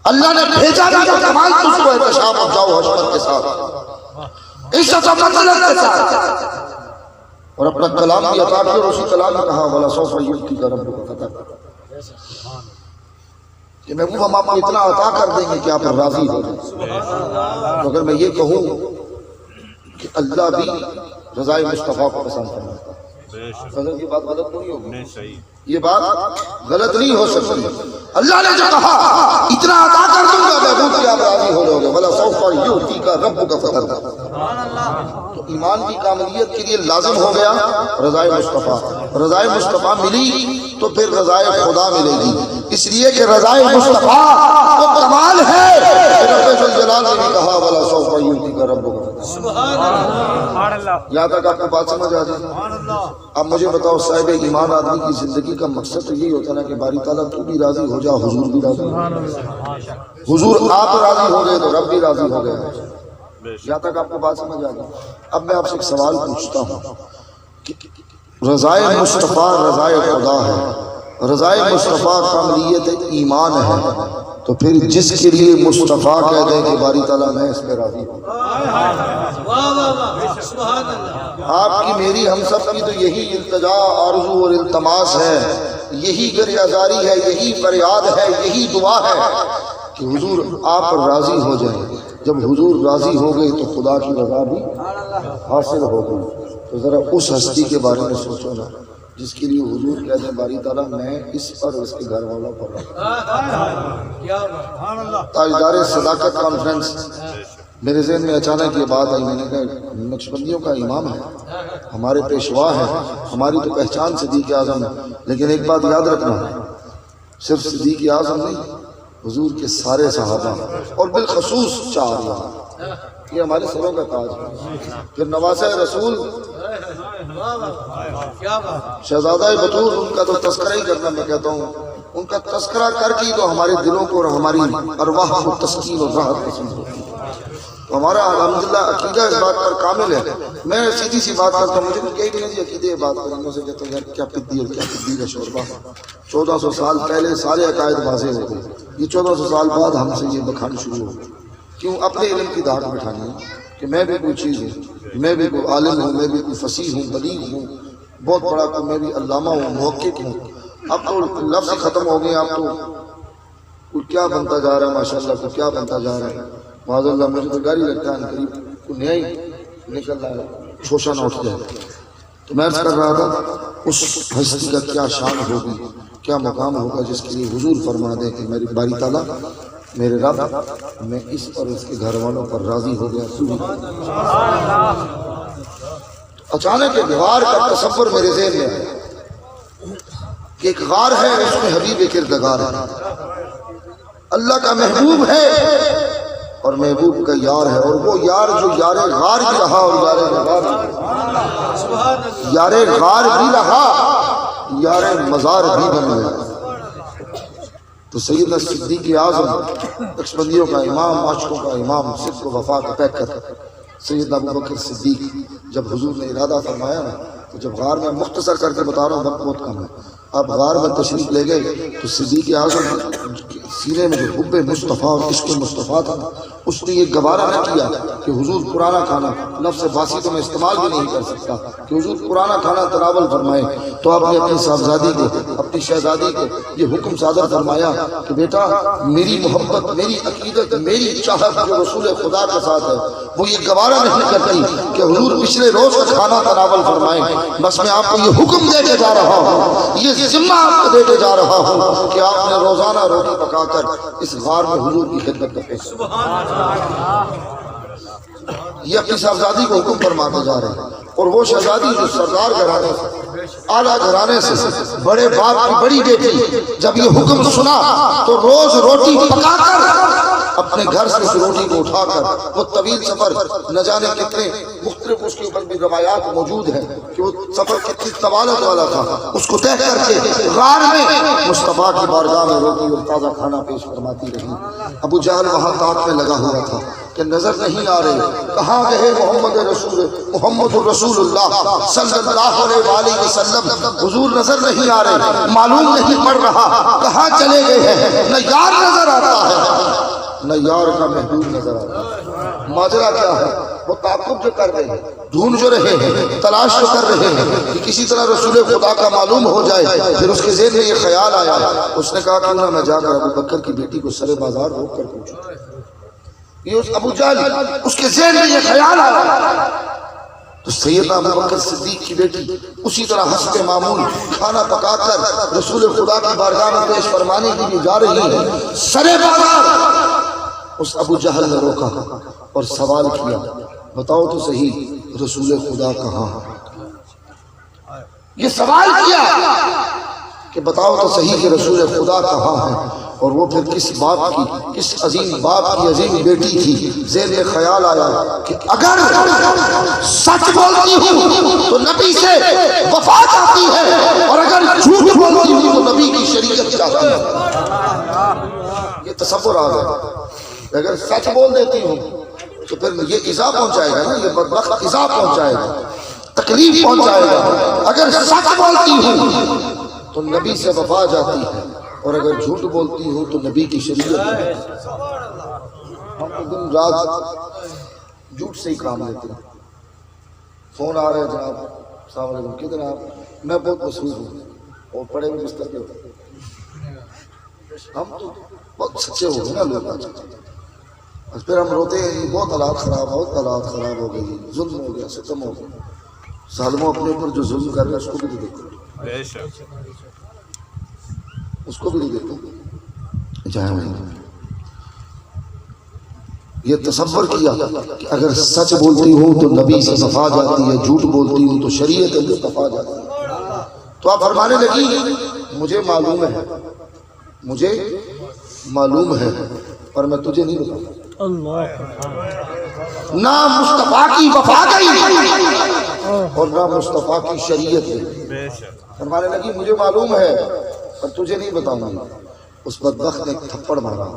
اللہ نے بھیجا نہیں کمال تجھ کو احتشام اب جاؤ حشمت کے ساتھ، عزت و منزلت کے ساتھ، اور اپنا کلام بھی عطا کیا. اور اسی کلام نے کہا وَلَا سَوْفَ يُؤْتِيكَ رَبُّكَ فَتَرْضَىٰ، کہ محبوب ہم آپ کو اتنا عطا کر دیں گے کہ آپ راضی ہو جائیں. تو اگر میں یہ کہوں کہ اللہ بھی رضائے مصطفیٰ کو پسند کرتا ہے، فضل کی بات غلط نہیں ہوگی، یہ بات غلط نہیں ہو سکتی. اللہ نے جو کہا اتنا عطا کر دوں گا محبوب کہ آپ راضی ہو جاؤ گے. وَلَا سَوْفَ يُؤْتِيكَ رَبُّكَ فَتَرْضَىٰ. تو ایمان کی کاملیت کے لیے لازم ہو گیا رضائے مصطفیٰ. رضائے مصطفیٰ ملی تو پھر رضائے خدا ملے گی، اس لیے کہ رضائے مصطفیٰ وہ کمال ہے. رب ذوالجلال نے بھی کہا وَلَا سَوْفَ يُؤْتِيكَ رَبُّكَ فَتَرْضَىٰ. یہاں تک آپ کو بات سمجھ آ جائے. اب مجھے بتاؤ صاحب ایمان آدمی کی زندگی کا مقصد تو یہی ہوتا ہے نا کہ باری تعالیٰ تو بھی راضی ہو جا، حضور بھی راضی ہو، حضور آپ راضی ہو گئے تو رب بھی راضی ہو گئے. یہاں تک آپ کو بات سمجھ آ گئی. اب میں آپ سے ایک سوال پوچھتا ہوں کہ رضائے مصطفیٰ رضائے خدا ہے، رضائے مصطفیٰ کاملیت ایمان ہے، تو پھر جس کے لیے مصطفیٰ کہہ دیں کہ باری تعالیٰ میں اس پہ راضی ہوں. آپ کی میری ہم سب کی تو یہی التجا آرزو اور التماس ہے، یہی گریہزاری ہے، یہی فریاد ہے، یہی دعا ہے کہ حضور آپ راضی ہو جائیں. جب حضور راضی ہو گئے تو خدا کی رضا بھی حاصل ہو گئی. تو ذرا اس ہستی کے بارے میں سوچو نا جس کے لیے حضور کہتے ہیں باری تعالیٰ میں اس پر اس کے گھر والوں پر. تاجدار صداقت کانفرنس میرے ذہن میں اچانک یہ بات آئی. میں نے کہا نقشبندیوں کا امام ہے، ہمارے پیشوا ہے، ہماری تو پہچان صدیق اعظم ہے، لیکن ایک بات یاد رکھنا، صرف صدیق اعظم نہیں، حضور کے سارے صحابہ اور بالخصوص 4 یہ ہمارے سروں کا تاج ہے. پھر نواسہ رسول شہزادہ بطور، ان کا تو تذکرہ ہی کرنا میں کہتا ہوں، ان کا تذکرہ کر کے تو ہمارے دلوں کو اور ہماری ارواح کو تسکین اور راحت پسند ہوتی ہے. تو ہمارا الحمدللہ عقیدہ اس بات پر کامل ہے. میں سیدھی سی بات کرتا ہوں، مجھے کئی دن جی عقیدے بات کرنے سے کہتا ہوں یار کیا پدی اور کیا پدی کا شوربہ. 1400 سال پہلے سارے عقائد واضح ہو گئے، یہ 1400 سال بعد ہم سے یہ بکھان شروع ہو گئے. کیوں؟ اپنے علم کی دھاک بٹھانی ہے کہ میں بھی کوئی چیز ہوں، میں بھی کوئی عالم ہوں، میں بھی کوئی فصیح ہوں، بلیغ ہوں، بہت بڑا کوئی، میں بھی علامہ ہوں، محقق ہوں. اب تو لفظ ہی ختم ہو گئے. اب تو کوئی کیا بنتا جا رہا ہے ماشاءاللہ, کوئی کیا بنتا جا رہا ہے معاذ اللہ. مجھے تو ڈر ہی لگتا ہے قریب کوئی نیا ہی نکل رہا ہے, شوشہ نہ اٹھ جائے. تو میں عرض کر رہا تھا اس ہستی کا کیا شان ہوگی, کیا مقام ہوگا جس کے لیے حضور فرما دیں کہ میری باری تعالیٰ میرے رب میں اس اور اس کے گھر والوں پر راضی ہو گیا. اچانک ایک غار کا تصور میرے ذہن میں آیا کہ ایک غار ہے, اس میں حبیب کردگار ہے, اللہ کا محبوب ہے اور محبوب کا یار ہے. اور وہ یار جو یار غار بھی رہا اور یار غار بھی رہا, یار مزار بھی بن گیا. تو سیدنا صدیق اعظم نقشبندیوں کا امام, عاشقوں کا امام, صدق و وفا کا پیکر سیدنا ابوبکر صدیق جب حضور نے ارادہ فرمایا نا, تو جب غار میں مختصر کر کے بتا رہا ہوں, وقت بہت کم ہے, اب غار میں تشریف لے گئے تو صدیق اعظم سینے میں جو حب مصطفیٰ اور عشق مصطفیٰ تھا, اس نے یہ گوارا نہ کیا کہ حضور پرانا کھانا, لفظ باسی تو میں استعمال بھی نہیں کر سکتا, کہ حضور پرانا کھانا تناول فرمائے. تو آپ نے اپنی صاحبزادی کو, اپنی شہزادی کو یہ حکم صادر فرمایا کہ بیٹا میری محبت, میری عقیدت, میری چاہت جو رسول خدا کے ساتھ ہے وہ یہ گوارا نہیں کرتی کہ حضور پچھلے روز کا کھانا تناول فرمائیں. بس میں آپ کو یہ حکم دے کے جا رہا ہوں, یہ ذمہ آپ کو دے کے جا رہا ہوں کہ آپ نے روزانہ روٹی پکا کر اس غار میں حضور کی خدمت کریں. یہ اپنی صاحبزادی کو حکم فرماتے جا رہے ہیں. اور وہ شہزادی جو سردار گھرانے سے, اعلیٰ گھرانے سے, بڑے باپ کی بڑی بیٹی, جب یہ حکم سنا تو روز روٹی پکا کر اپنے گھر سے اس روٹی کو اٹھا کر وہ طویل سفر, نہ جانے کتنے مختلف اس کے اوپر بھی روایات موجود ہیں کہ وہ سفر کتنی طوالت والا تھا, اس کو طے کر کے غار میں مصطفیٰ کی بارگاہ میں روٹی اور تازہ کھانا پیش فرماتی رہی. ابو جہل وہاں تاک میں لگا ہوا تھا کہ نظر نہیں آ رہے, کہاں گئے محمد رسول اللہ صلی اللہ علیہ وآلہ وسلم, حضور نظر نہیں آ رہے, معلوم نہیں پڑ رہا کہاں چلے گئے ہیں. نہ یار نظر آتا ہے, نہ یار کا محبوب نظر آتا ہے. ماجرا کیا ہے؟ وہ تعاقب جو کر رہے ہیں, ڈھونڈ جو رہے ہیں, تلاش جو کر رہے ہیں کہ کسی طرح رسول خدا کا معلوم ہو جائے. پھر اس کے ذہن میں یہ خیال آیا, اس نے کہا کہ میں جا کر ابو بکر کی بیٹی کو سر بازار روک کر پوچھوں. یہ اس ابو جہل اس کے ذہن میں یہ خیال آیا. تو سیدنا ابو بکر صدیق کی بیٹی اسی طرح حسب معمول کھانا پکا کر رسول خدا کی بارگاہ میں پیش فرمانے کے لیے جا رہی ہے. سر بازار اس ابو جہل نے روکا اور سوال کیا, بتاؤ تو صحیح رسول خدا کہاں؟ یہ سوال کیا کہ بتاؤ تو صحیح کہ رسول خدا کہاں ہے. اور وہ پھر کس باپ کی, کس عظیم باپ کی عظیم بیٹی تھی. ذہن میں خیال آیا کہ اگر سچ بولتی ہوں تو نبی سے وفا چاہتی ہے, اور اگر جھوٹ بولتی ہوں تو نبی کی شریعت چاہتی ہے. یہ تصور آ گیا. اگر سچ بول دیتی ہوں تو پھر یہ ایذا پہنچائے گا نا, یہ بدبخت ایذا پہنچائے گا, تکلیف پہنچائے گا. اگر سچ بولتی ہوں تو نبی سے وفا جاتی ہے, اور اگر جھوٹ بولتی ہوں تو نبی کی شریعت ہے. ہم تو دن رات جھوٹ سے ہی کام لیتے ہیں. فون آ رہے ہیں جناب السلام علیکم, کدھر آپ؟ میں بہت مصروف ہوں, اور پڑے ہوئے بستر پہ. ہم تو بہت سچے ہو گئے نا لوگ آج. پھر ہم روتے ہیں بہت حالات خراب ہو گئی, ظلم ہو گیا, ستم ہو گیا. ظالموں اپنے اوپر جو ظلم کر رہے ہیں اس کو بھی نہیں دیکھو, اس کو بھی نہیں دیکھو. یہ تصور کیا کہ اگر سچ بولتی ہوں تو نبی سے صفا جاتی ہے, جھوٹ بولتی ہوں تو شریعت مصطفیٰ جاتی ہے. تو آپ فرمانے لگی مجھے معلوم ہے پر میں تجھے نہیں بتاؤں. نہ مصطفیٰ کی وفا گئی اور نہ مصطفیٰ کی شریعت گئی. فرمانے لگی مجھے معلوم ہے پر تجھے نہیں بتاؤں گی. اس بدبخت نے ایک تھپڑ مارا,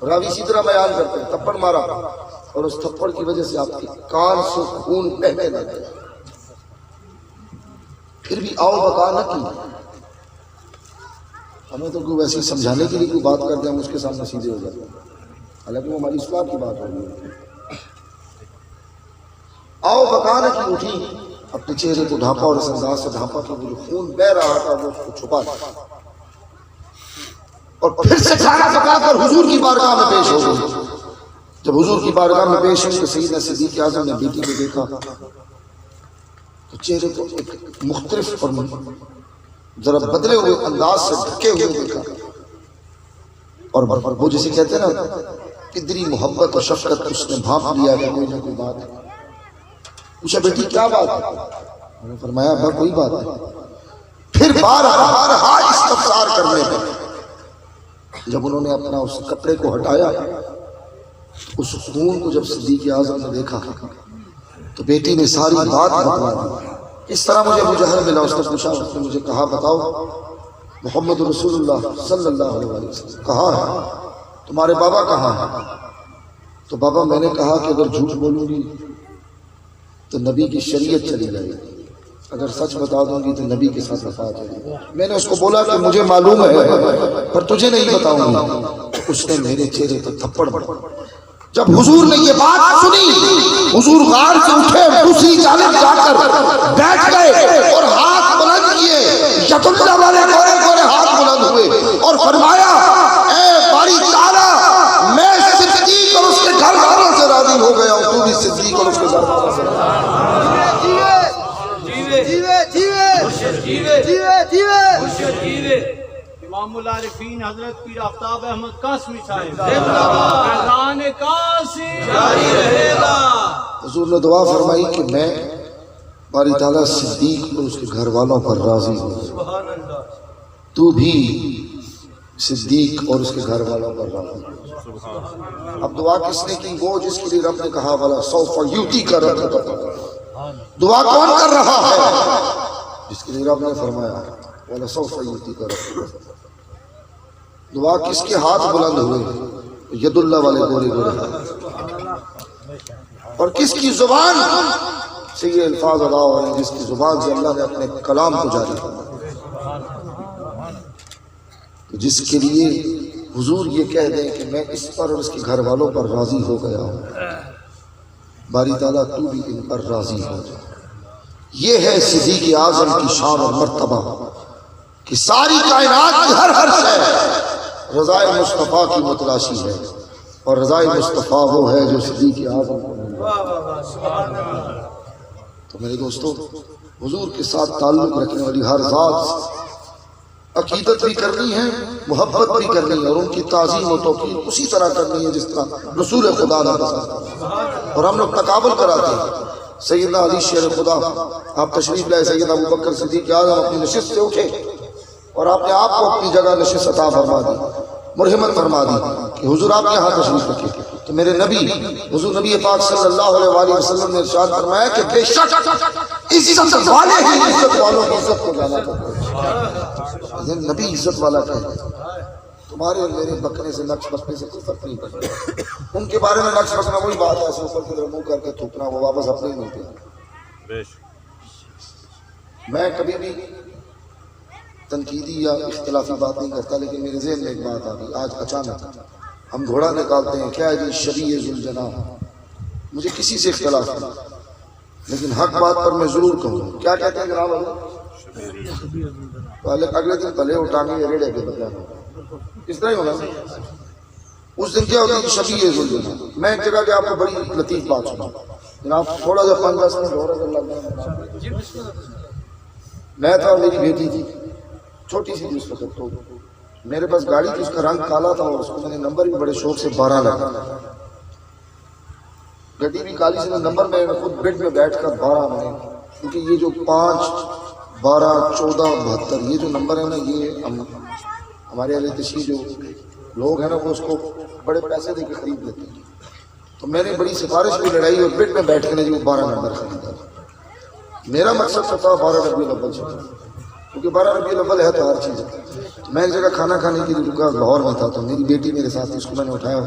راوی اسی طرح بیان کرتے ہیں, تھپڑ مارا اور اس تھپڑ کی وجہ سے آپ کے کان سے خون بہنے لگا. پھر بھی آؤ بقا نہ کی. ہمیں تو کوئی ویسی سمجھانے کے لیے کوئی بات کر دیں ہم اس کے سامنے سیدھے ہو جاتے ہیں, حالانکہ وہ ہماری اصلاح کی بات ہو رہی ہے. آؤ بقا نہ کی اٹھی, اپنے چہرے کو ڈھانپا اور اس انداز سے ڈھانپا کہ وہ جو خون بہ رہا تھا وہ اس کو چھپا دیا، اور پھر سے کھانا پکا کر حضور کی بارگاہ میں پیش ہو گئی۔ جب حضور کی بارگاہ میں پیش ہوئی تو سیدنا صدیق اعظم نے بیٹی کو دیکھا تو چہرے کو ایک مختلف اور ذرا بدلے ہوئے انداز سے ڈھکے ہوئے دیکھا، اور وہ جسے کہتے ہیں نا قدری محبت اور شفقت اس نے بھانپ لیا کہ کوئی نہ کوئی بات ہے۔ پوچھا بیٹی کیا بات ہے؟ میں نے فرمایا ابا کوئی بات نہیں۔ پھر بارہا استفسار کرنے لگے۔ جب انہوں نے اپنا اس کپڑے کو ہٹایا، اس خون کو جب صدیق اعظم نے دیکھا تو بیٹی نے ساری بات بتلا دی۔ اس طرح مجھے ابو جہل ملا، اس نے پوچھا، اس نے مجھے کہا بتاؤ محمد رسول اللہ صلی اللہ علیہ وسلم کہاں ہے؟ تمہارے بابا کہاں ہے؟ تو بابا میں نے کہا کہ اگر جھوٹ بولوں گی تو نبی کی شریعت چلی جائے گی، اگر سچ بتا دوں گی تو نبی کے ساتھ وفا چلے گی۔ میں نے اس کو بولا کہ مجھے معلوم ہے پر تجھے نہیں بتاؤں گی۔ اس نے میرے چہرے پر تھپڑ مارا۔ جب حضور نے یہ بات سنی، حضور غار سے اٹھے، دوسری جانب جا کر بیٹھ گئے اور ہاتھ بلند کیے، ید اللہ والے گورے گورے ہاتھ بلند ہوئے اور فرمایا اے باری تعالیٰ میں صدیق اور اس کے گھر والوں سے راضی ہو گیا ہوں، تو بھی صدیق اور اس کے گھر والوں سے امام العارفین حضرت پیر آفتاب احمد قاسمی صاحب فیضان قاسم جاری رہے گا۔ حضور نے دعا فرمائی کہ میں باری تعالیٰ صدیق اور اس کے گھر والوں پر راضی ہوں، تو بھی صدیق اور اس کے گھر والوں پر راضی ہوں۔ اب دعا کس نے کی؟ وہ جس کے لیے رب نے کہا والا سوف یوتی کا رب نے کہا۔ دعا کون کر رہا ہے؟ جس کے لیے رب نے فرمایا والا سوف یوتی کا رب نے کہا۔ دعا کس کے ہاتھ بلند ہوئے؟ ید اللہ والے گورے گورے، اور کس کی زبان سے یہ الفاظ ادا ہو رہے ہیں؟ جس کی زبان سے اللہ نے اپنے کلام کو جاری کیا، جس کے لیے حضور یہ کہہ دیں کہ میں اس پر اور اس کے گھر والوں پر راضی ہو گیا ہوں، باری تعالیٰ تو بھی ان پر راضی ہو جا۔ یہ ہے صدیق اعظم کی شان اور مرتبہ کہ ساری کائنات کی ہر شے رضائے مصطفیٰ کی متلاشی ہے، اور رضائے مصطفیٰ وہ ہے جو صدیق اعظم کو ملی۔ تو میرے دوستو، حضور کے ساتھ تعلق رکھنے والی ہر ذات عقیدت بھی کرنی ہے، محبت بھی کرنی ہے، اور ان کی تعظیم و توقیر اسی طرح کرنی ہے جس طرح رسول خدا نے بتایا۔ اور ہم لوگ تقابل کراتے ہیں۔ سیدنا علی شیر خدا آپ تشریف لائے، سیدنا ابوبکر صدیق اعظم اپنی نشست سے اٹھے اور آپ نے آپ کو اپنی جگہ نشست عطا فرما دی، مرحمت فرما دی کہ حضور آپ یہاں تشریف رکھے۔ تو میرے نبی حضور نبی پاک صلی اللہ علیہ وآلہ وسلم نے ارشاد فرمایا کہ بے شک عزت والے ہی عزت والوں کی عزت کو جانا کرتے ہیں۔ نبی عزت والا کہتے ہیں۔ تمہارے اور میرے بکنے سے نقش بکنے سے کوئی فرق نہیں پڑتا۔ ان کے بارے میں نقش بکنا وہی بات ہے، ایسے اوپر کی طرف منہ کر کے تھوکنا، وہ واپس اپنے ہی ملتے ہیں۔ میں کبھی بھی تنقیدی یا اختلافی بات نہیں کرتا، لیکن میرے ذہن میں ایک بات آ گئی آج اچانک۔ ہم گھوڑا نکالتے ہیں، کیا ہے جی شبیہ ذوالجناح، مجھے کسی سے اختلاف نہیں، لیکن حق بات پر میں ضرور کہوں۔ کیا کہتے ہیں جناب؟ اگلے دن پلے اٹھانے یا ریڑے کے بدلا اس طرح ہی ہونا۔ اس دن کیا ہوتا ہے شبیہ ذوالجناح۔ میں ایک جگہ کے آپ کو بڑی لطیف بات سنا جناب، تھوڑا سا 5-10 منٹ اور اگر لگ جائے۔ میں تھا، میری بیٹی تھی، چھوٹی سی تھی اس وقت، تو میرے پاس گاڑی تھی، اس کا رنگ کالا تھا اور اس کو میں نے نمبر بھی بڑے شوق سے 12 لگا۔ گاڑی بھی کالی سے نمبر میں خود بیڈ میں بیٹھ کر 12 میں، کیونکہ یہ جو 5 12 14 72 یہ جو نمبر ہے نا، یہ ہمارے اہل تشیع جو لوگ ہیں نا وہ اس کو بڑے پیسے دے کے خرید لیتے ہیں۔ تو میں نے بڑی سفارش بھی لڑائی اور بیڈ میں بیٹھ کے جو 12 نمبر خریدا۔ میرا مقصد تھا 12 ربیع الاول سے، کیونکہ 12 ربیع الاول ہے تو ہر چیز ہے۔ میں ایک جگہ کھانا کھانے کے لیے رکا، لاہور میں تھا، تو میری بیٹی میرے ساتھ تھی، اس کو میں نے اٹھایا۔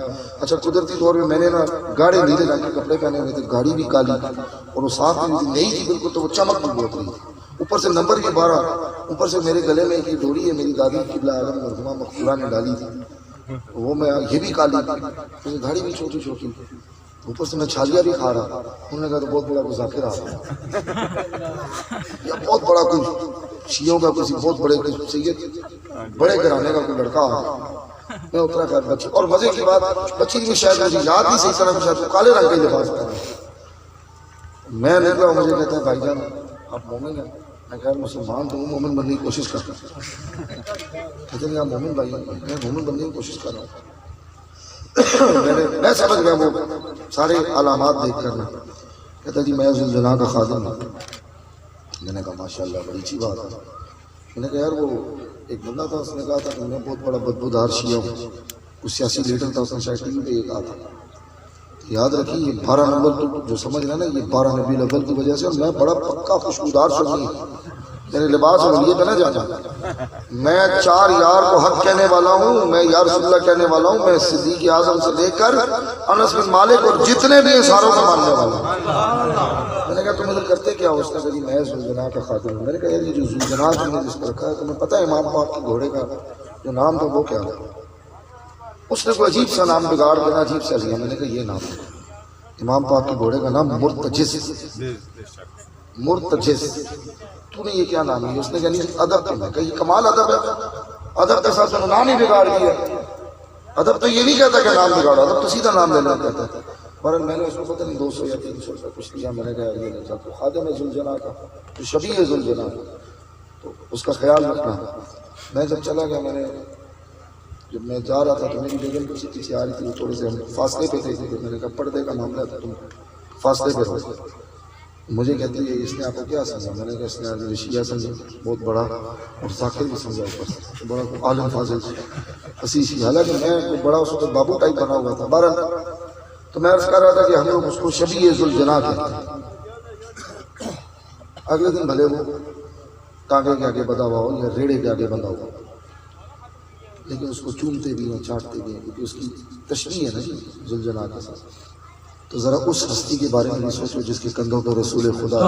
اچھا قدرتی طور پہ میں نے نا گاڑے نیلے رنگ کے کپڑے پہنے ہوئے تھے، گاڑی بھی کالی اور وہ صاف بھی نئی تھی بالکل، تو وہ چمک بھی بہت رہی تھی، اوپر سے نمبر بھی 12، اوپر سے میرے گلے میں ایک ڈوری ہے میری دادی قبلہ عالم مرحومہ مقبولہ نے ڈالی تھی، وہ میں یہ بھی کالی تھی، گاڑی بھی چھوٹی چھوٹی۔ اوپر سے میں چھالیا بھی کھا رہا. انہوں نے کہا تو بہت بڑا کوئی ذاکر آ رہا یا بہت بڑا کوئی شیعوں کا کسی بہت بڑے سید بڑے گھرانے کا کوئی لڑکا آ رہا. میں اترا کر بچی, اور مزے کی بات بچی کی شاید مجھے یاد نہیں صحیح طرح شاید وہ کالے رنگ کے لباس پہنا. میں نکلا, مجھے کہتا ہے بھائی جان آپ مومن ہیں؟ میں کہا مسلمان تو مومن بننے کی کوشش کرتا ہوں. کہتے ہیں آپ مومن بھائی ہیں؟ میں مومن بننے کی کوشش کر رہا ہوں. میں سمجھ گیا وہ سارے علامات دیکھ کر. کہتا جی میں ذوالجلال کا خادم ہوں. میں نے کہا ماشاء اللہ بڑی اچھی بات ہے. میں نے کہا یار وہ ایک بندہ تھا, اس نے کہا تھا کہ میں بہت بڑا بدبودار شیعہ ہوں. کچھ سیاسی لیڈر تھا, اس نے شاید ٹی وی پہ یہ کہا تھا. یاد رکھیے یہ 12 نمبر تو جو سمجھ رہے ہیں نا, یہ 12 ربیع الاول کی وجہ سے. اور میں بڑا پکا خوشبودار سنی ہوں, میرے لباس اور لیے پہ نہ جانا. میں 4 یار کو حق کہنے والا ہوں, میں یا رسول اللہ کہنے والا ہوں, میں صدیق اعظم سے لے کر انس بن مالک اور جتنے بھی ہیں ساروں کو ماننے والا ہوں. میں نے کہا تم ادھر کرتے کیا ہو؟ اس نے کہا جی میں ذوالجناح کا خادم ہوں. میں نے کہا یار یہ جو ذوالجناح تم نے جس کو رکھا ہے تمہیں پتہ ہے امام پاک کے گھوڑے کا جو نام تھا وہ کیا تھا؟ اس نے کوئی عجیب سا نام بگاڑ دینا, عجیب سا لیا. میں نے کہا یہ نام ہے امام پاک کے گھوڑے کا نام مرتجز. مرتجز تو نے یہ کیا نام ہے؟ اس نے کہا نہیں ادب. میں کہا یہ کمال ادب ہے, ادب کے ساتھ نام ہی بگاڑ دیا. ادب تو یہ نہیں کہتا کہ نام بگاڑو, ادب تو سیدھا نام لینا کہتا ہے. اور میں نے اس کو پتہ نہیں 200 یا 300 روپے کچھ دیا. میں نے کہا یہ نہیں چاہتا خادم ہے ذوالجناح کا, تو شبیہ ہے ذوالجناح کا, تو اس کا خیال رکھنا. میں جب چلا گیا, جب میں جا رہا تھا تو میری بیگم کسی پیچھے آ رہی تھی, وہ تھوڑے سے ہم فاصلے پہ تھے. میں نے کہا پردے کا معاملہ تھا, تم فاصلے پہ رہو. مجھے کہتی ہے اس نے آپ کو کیا سمجھا؟ میں نے کہا اس نے شیعہ سمجھا, بہت بڑا, اور ذاکر بھی سمجھا, اوپر سے بڑا عالم فاضل حسیسی. حالانکہ میں کوئی بڑا اس وقت بابو ٹائپ بنا ہوا تھا. 12 تو میں عرض کر رہا تھا کہ ہم لوگ اس کو شبیہ ذوالجناح کہتے ہیں. اگلے دن بھلے وہ ٹانگے کے آگے بندھا ہوا ہو یا ریڑے کے آگے بندھا ہوا, لیکن اس کو چومتے بھی ہیں, چاٹتے بھی ہیں, کیونکہ اس کی تشبیہ ہے نا جی ذوالجناح کے ساتھ. تو ذرا اس ہستی کے بارے میں سوچو جس کے کندھوں پر رسول خدا,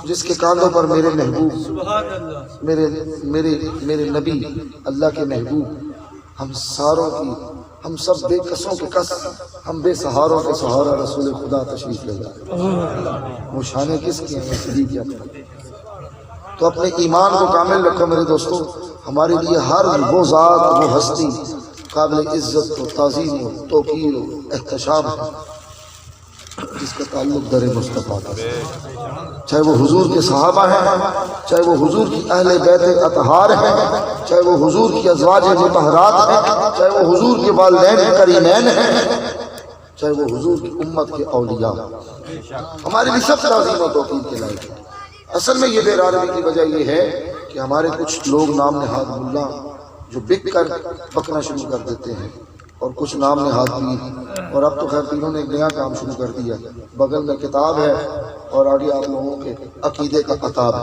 جس کے کاندھوں پر میرے محبوب, میرے نبی, اللہ کے محبوب, ہم ساروں کی, ہم سب بے کسوں کے کس, ہم بے سہاروں کے سہارا رسول خدا تشریف لے جائے. وہ شانیں کس کی ہیں؟ صدیق اکبر. تو اپنے ایمان کو کامل رکھو میرے دوستو. ہمارے لیے ہر وہ ذات, وہ ہستی قابل عزت و تعظیم و توقیر و احتشام ہے جس کا تعلق در مصطفیٰ کا, چاہے وہ حضور کے صحابہ ہیں, چاہے وہ حضور کی اہل بیت اطہار ہیں, چاہے وہ حضور کی ازواج مطہرات ہیں, چاہے وہ حضور کے والدین کریمین ہیں, چاہے وہ حضور کی امت کے اولیاء. ہمارے لیے سب تعظیم و توقیر کے لائق ہے. اصل میں یہ بے رحمی کی وجہ یہ ہے کہ ہمارے کچھ لوگ نام نہاد ملا جو بک کر بکنا شروع کر دیتے ہیں, اور کچھ نام نہاد پیر. اور اب تو خیر تینوں نے ایک نیا کام شروع کر دیا, بغل میں کتاب ہے اور آگے آپ لوگوں کے عقیدے کا عطاب ہے.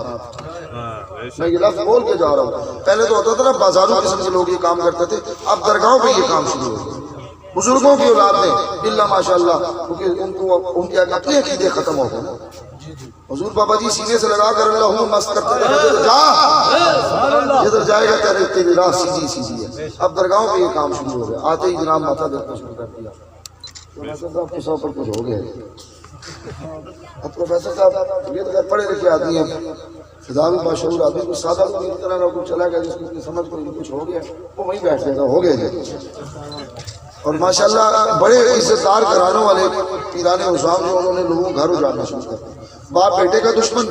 میں یہ لفظ بول کے جا رہا ہوں. پہلے تو ہوتا تھا نا بازاروں قسم کے لوگ یہ کام کرتے تھے, اب درگاہوں پہ یہ کام شروع ہو گیا. بزرگوں کی اولاد نے اللہ ماشاء اللہ, کیونکہ ان کے اپنے عقیدے ختم ہو گئے. حضور بابا جی سینے سے لگا کر اللہ مست کرتے تھے, جا جدھر جائے گا تیری راہ سیدھی سیدھی ہے. اب درگاہوں پہ یہ کام شروع ہو گیا. آتے ہی جناب ماتھا دیکھنا شروع کر دیا. پروفیسر صاحب کے سو پر کچھ ہو گیا. اب پروفیسر صاحب یہ تو پڑھے لکھے آدمی ہیں, فضا بھی باشعور آدمی, کچھ سادہ کو اس طرح کا کچھ چلا گیا جس کو سمجھ کو کچھ ہو گیا, وہ وہیں بیٹھ جائے گا, ہو گیا. اور ماشاءاللہ بڑے عزت دار گھرانوں والے پیران حسام جو انہوں نے لوگوں گھر اجاڑنا شروع کر دیا. باپ بیٹے کا دشمن,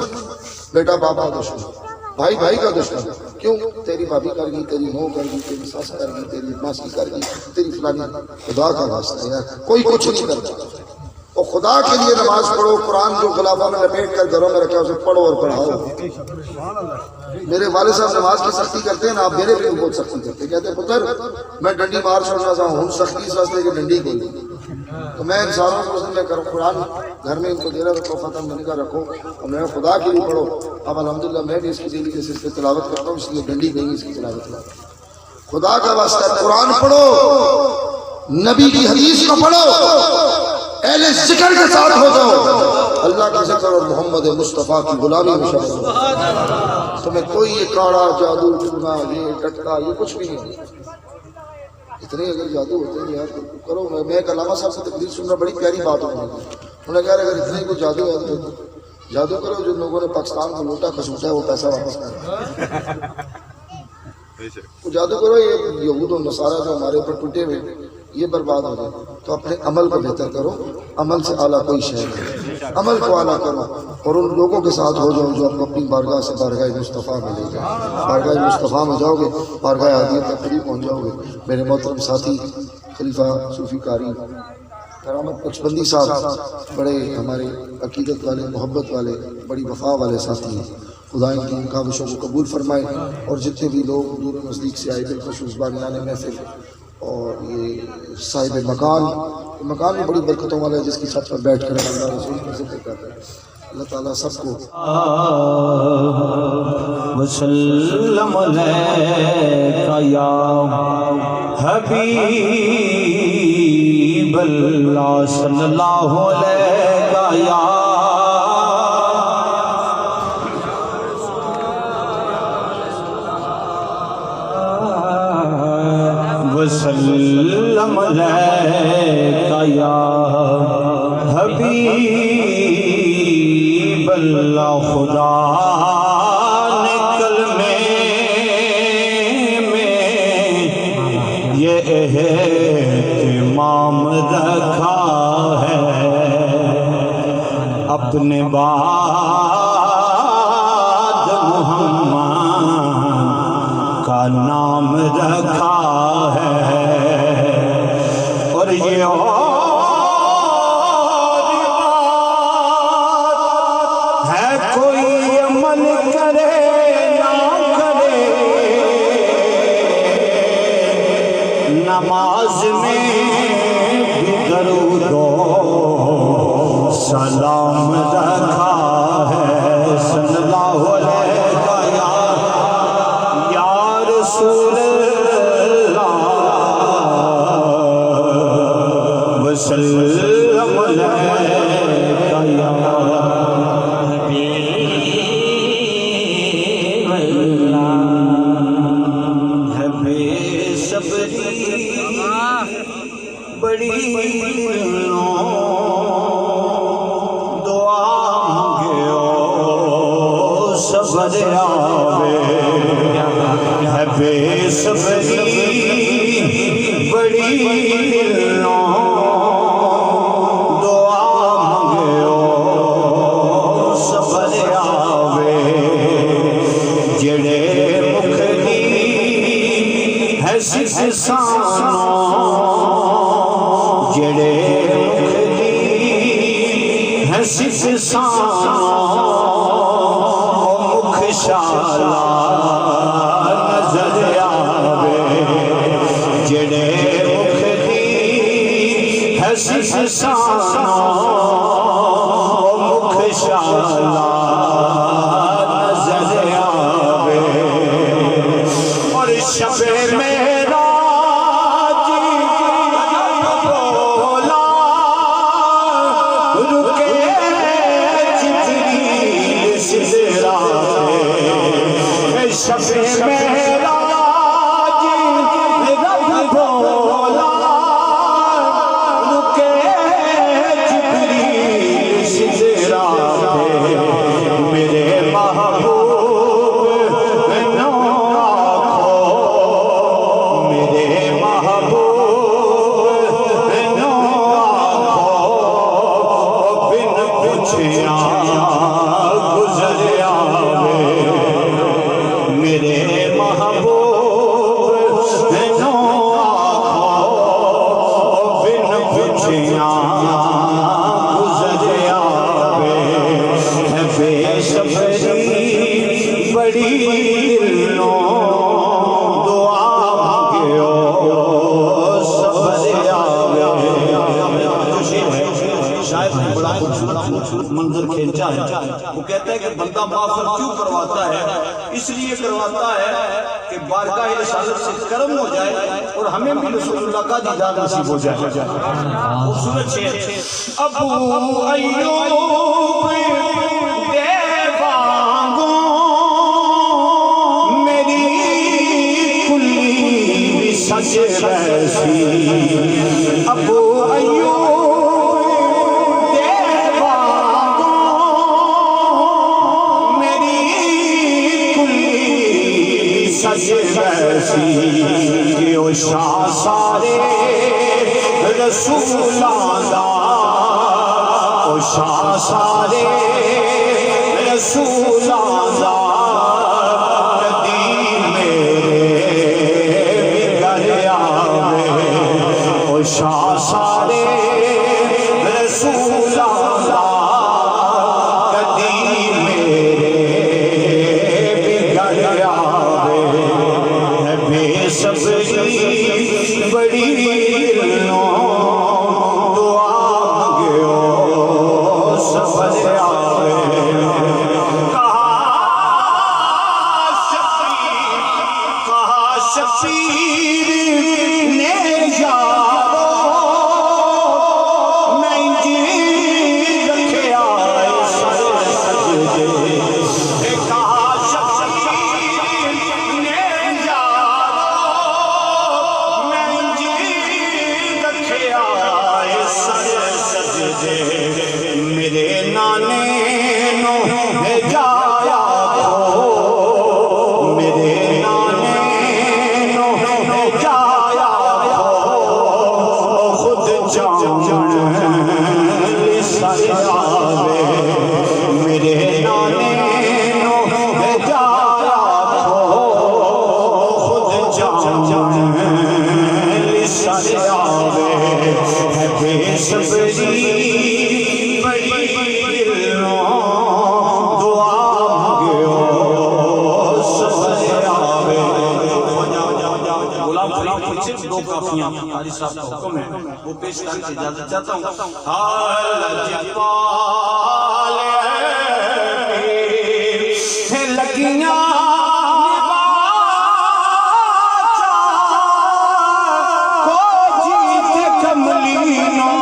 بیٹا باپ کا دشمن, بھائی بھائی کا دشمن. کیوں؟ تیری بھابھی کر گئی, تیری ماں کر گئی, تیری ساس کر گئی, تیری ماسی کر گئی, تیری فلانی. خدا کا واسطہ یار کوئی کچھ نہیں کرتا. اور خدا کے لیے نماز پڑھو. قرآن جو غلافہ میں لپیٹ کر گھروں میں رکھا اسے پڑھو اور پڑھاؤ. میرے والد صاحب نماز کی سختی کرتے ہیں نا, آپ میرے بھی بہت سختی کرتے ہیں. کہتے ہیں پتر میں ڈنڈی مار چھوڑنا چاہوں ہوں, سختی اس واسطے کہ ڈنڈی کوئی نہیں. تو میں انسانوں کو میں کروں قرآن گھر میں ان کو دے رہا رکھو, ختم میں نے کہا رکھو, اور میں خدا کے لیے پڑھو. اب الحمدللہ میں بھی اس کی ڈیلی بیسس پہ تلاوت کرتا ہوں, اس لیے ڈنڈی نہیں اس کی تلاوت کرتا. خدا کا واسطہ قرآن پڑھو, نبی کی حدیث کو پڑھو, اہل ذکر کے ساتھ ہو جاؤ, اللہ کا ذکر اور محمد مصطفیٰ کی غلامی میں شامل ہو. تمہیں کوئی یہ کاڑا جادو ٹونا یہ ٹٹکا یہ کچھ بھی نہیں. اتنے اگر جادو ہوتے ہیں یار کرو. میں ایک علامہ صاحب سے تقریر سن رہا, بڑی پیاری بات ہوئی. انہوں نے کہا اگر اتنے ہی کوئی جادو ہے تو جادو کرو, جن لوگوں نے پاکستان کو لوٹا کھسوٹا ہے وہ پیسہ واپس کریں. وہ جادو کرو, یہ یہود و نصارہ جو ہمارے اوپر ٹوٹے ہوئے یہ برباد ہو جائے. تو اپنے عمل کو بہتر کرو, عمل سے اعلیٰ کوئی شے نہیں. عمل کو اعلیٰ کرو اور ان لوگوں کے ساتھ ہو جاؤ جو آپ کو اپنی بارگاہ سے بارگاہ مصطفیٰ میں لے جائے. بارگاہ مصطفیٰ میں جاؤ گے, بارگاہ عادیت تک قریب پہنچ جاؤ گے. میرے محترم ساتھی خلیفہ صوفی قاری کرامت نقشبندی صاحب بڑے ہمارے عقیدت والے, محبت والے, بڑی وفا والے ساتھی ہیں. خدا ان کی ان کاوشوں کو قبول فرمائے. اور جتنے بھی لوگ دور و نزدیک سے آئے, بالخصوص بانیان محفل اور یہ صاحب مکان بھی بڑی برکتوں والا ہے, جس کی چھت پر بیٹھ کر اللہ رسول کا ذکر کرتا ہے. اللہ تعالیٰ سب کو وسلم علیکہ یا حبیب اللہ صلی اللہ علیہ یا وسلم علیکہ یا حبیب اللہ. خدا نے کلمے میں یہ اہتمام رکھا ہے, اپنے بعد محمد کا نام رکھا ہے. اور یہ ہے کوئی عمل کرے نہ کرے, نماز میں بھی درود و سلام رکھا ہے. صلی اللہ علیہ یا رسول اللہ وسلم علیکہ یا حبیب اللہ. ہے بے صبری بڑی دلوں, دعا مانگو صبر آوے. ہے بے صبری بڑی دلوں, دعا مانگو صبر آوے. جڑے مکھلی ہے سسانوں, جڑے مکھلی ہے سسانوں, مکھ شالا نظر آوے. جڑے مکھلی ہے سسانوں, مکھ شالا نظر آوے. اور شب معراج بولا رکے جبریل سدرا پہ. شب معراج رب بولا رکے جبریل سدرا پہ. میرے محبوب نو آنکھو, میرے محبوب نو آنکھو, بن پوچھیاں گزر آوے. میرے محبوب نو آنکھو, بن پوچھیاں گزر آوے. ہے بے صبری بڑی دلوں, دعا مانگو صبر آوے. شاید بڑا خوبصورت منظر کھینچا ہے. وہ کہتا ہے کہ بندہ معافر کیوں کرواتا ہے؟ اس لیے کرواتا ہے کہ بارگاہ رسالت سے کرم ہو جائے اور ہمیں بھی رسول اللہ کا دیدار نصیب ہو جائے. خوبصورت شعر. ابو ایوب دیوانگوں میری کلی سجے ویسی ابو ایوب دیوانوں میری کلی سجے ویسی کہ او شاہ سارے رسولاں دا او شاہ سارے رسولاں دا شاہ سارے رسول اللہ کدی میرے بگڑ آوے بے صبری بڑی دلوں دعا مانگیو صبر آوے کہا شفیع نے میرے نانے نو جایا میرے نانے نو جایا خود جان سیاوے میرے نانے نو جایا خود جان سیاوے بے صبری دو کافیاں حاجی صاحب کا حکم ہے وہ پیش کرنے کی اجازت چاہتا ہوں لگیاں کو جیت کملینوں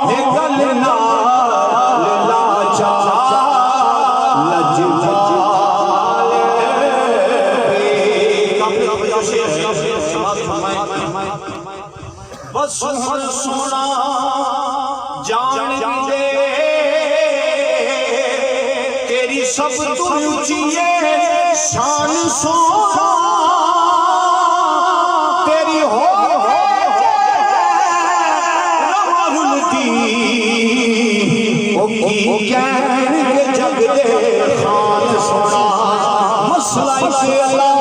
گل نال لاچا بس سونا جان دے تیری سب تو اونچی شان سونا تیری ہو راہل دی او کہن کے جگ دے خان سونا مسئلہ سے اللہ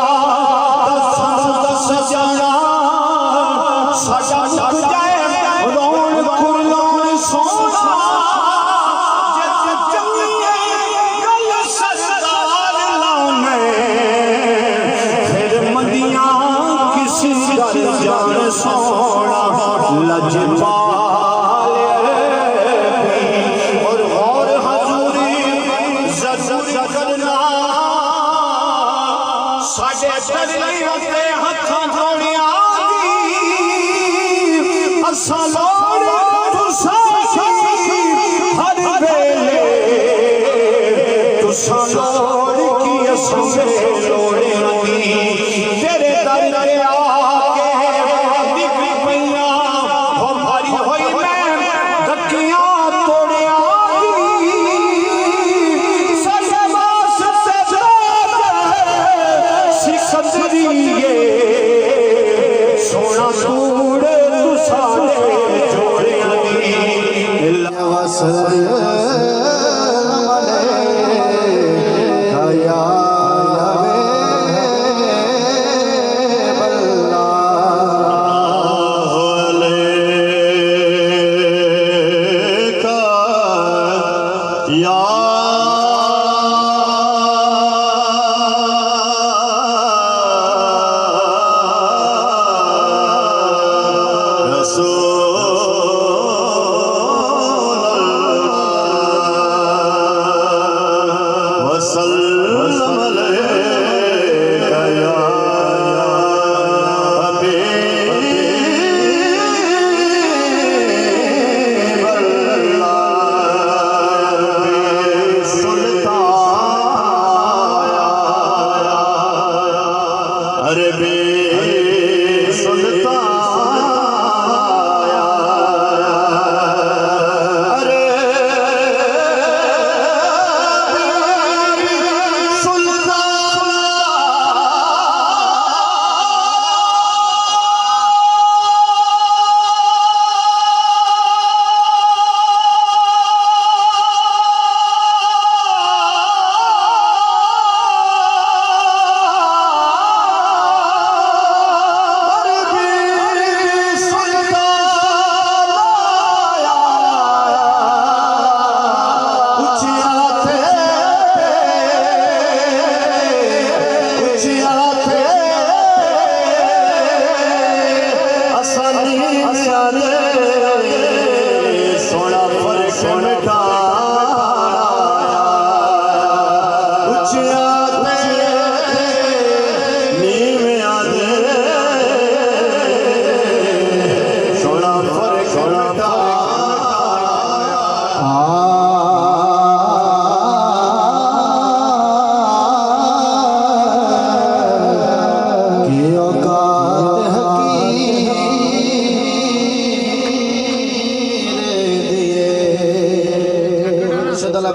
دس جانا سجا لگ جائے رون کھلون سونا جت چمیے گل سردار لانے پھر مدیاں کسی در جان سونا لجپال اور غور حضوری ضرور کرنا ساڑھے درلیوں تے ہتھاں دھوڑیاں سالار ہر ویلے تساں لوڑ کی اسے لوڑے تیرے در تے آ کے نکل پئیاں ہماری ہوئی میں دکیاں توڑیاں سجے واسطے سکندریے سونا توڑے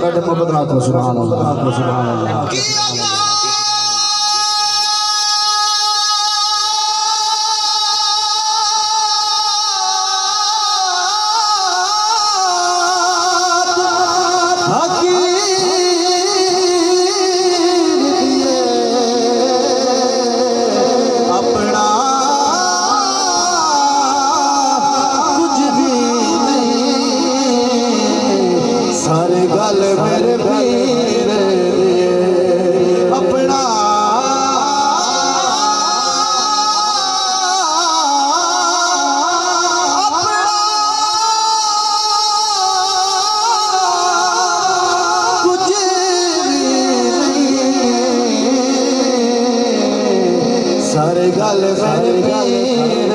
بیٹھے محبت نہ کرو سبحان اللہ سبحان اللہ سارے گل میرے پیر اپنا کچھ سارے گل میرے پیر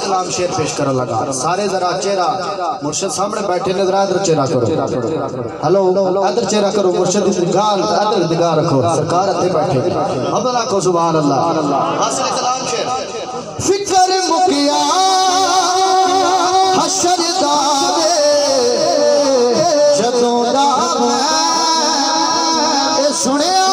کلام شعر پیش کرنے لگا. سارے ذرا چہرہ مرشد سامنے بیٹھے نظر ادھر چہرہ کرو. ہلو ادھر چہرہ کرو. مرشد گال ادھر نگاہ رکھو. سرکار اتنے بیٹھے حمد کو سبحان اللہ. حاصل کلام شعر. فکر مکیا حشر داوے جدوں دا میں سنیا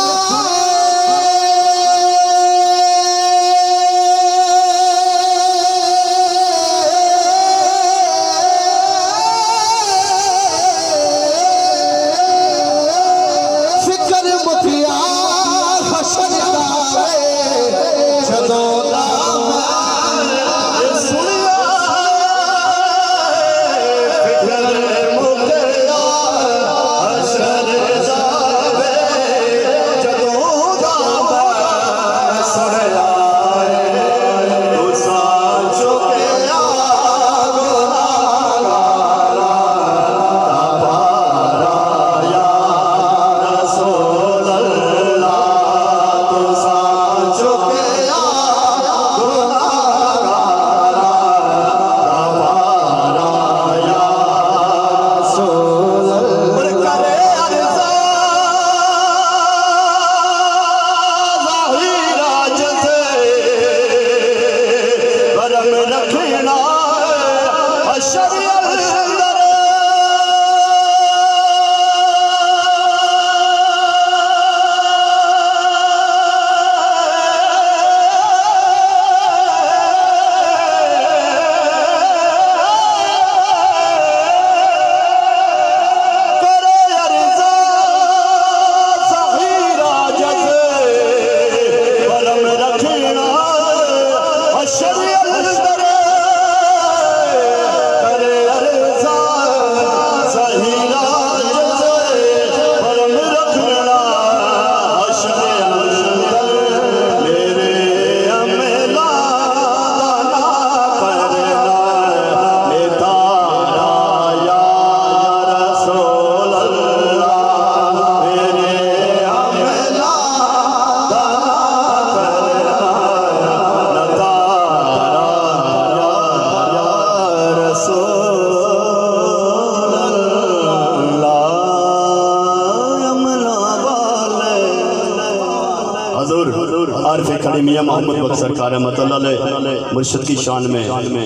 میاں محمد بخش سرکار رحمۃ اللہ علیہ مرشد کی شان میں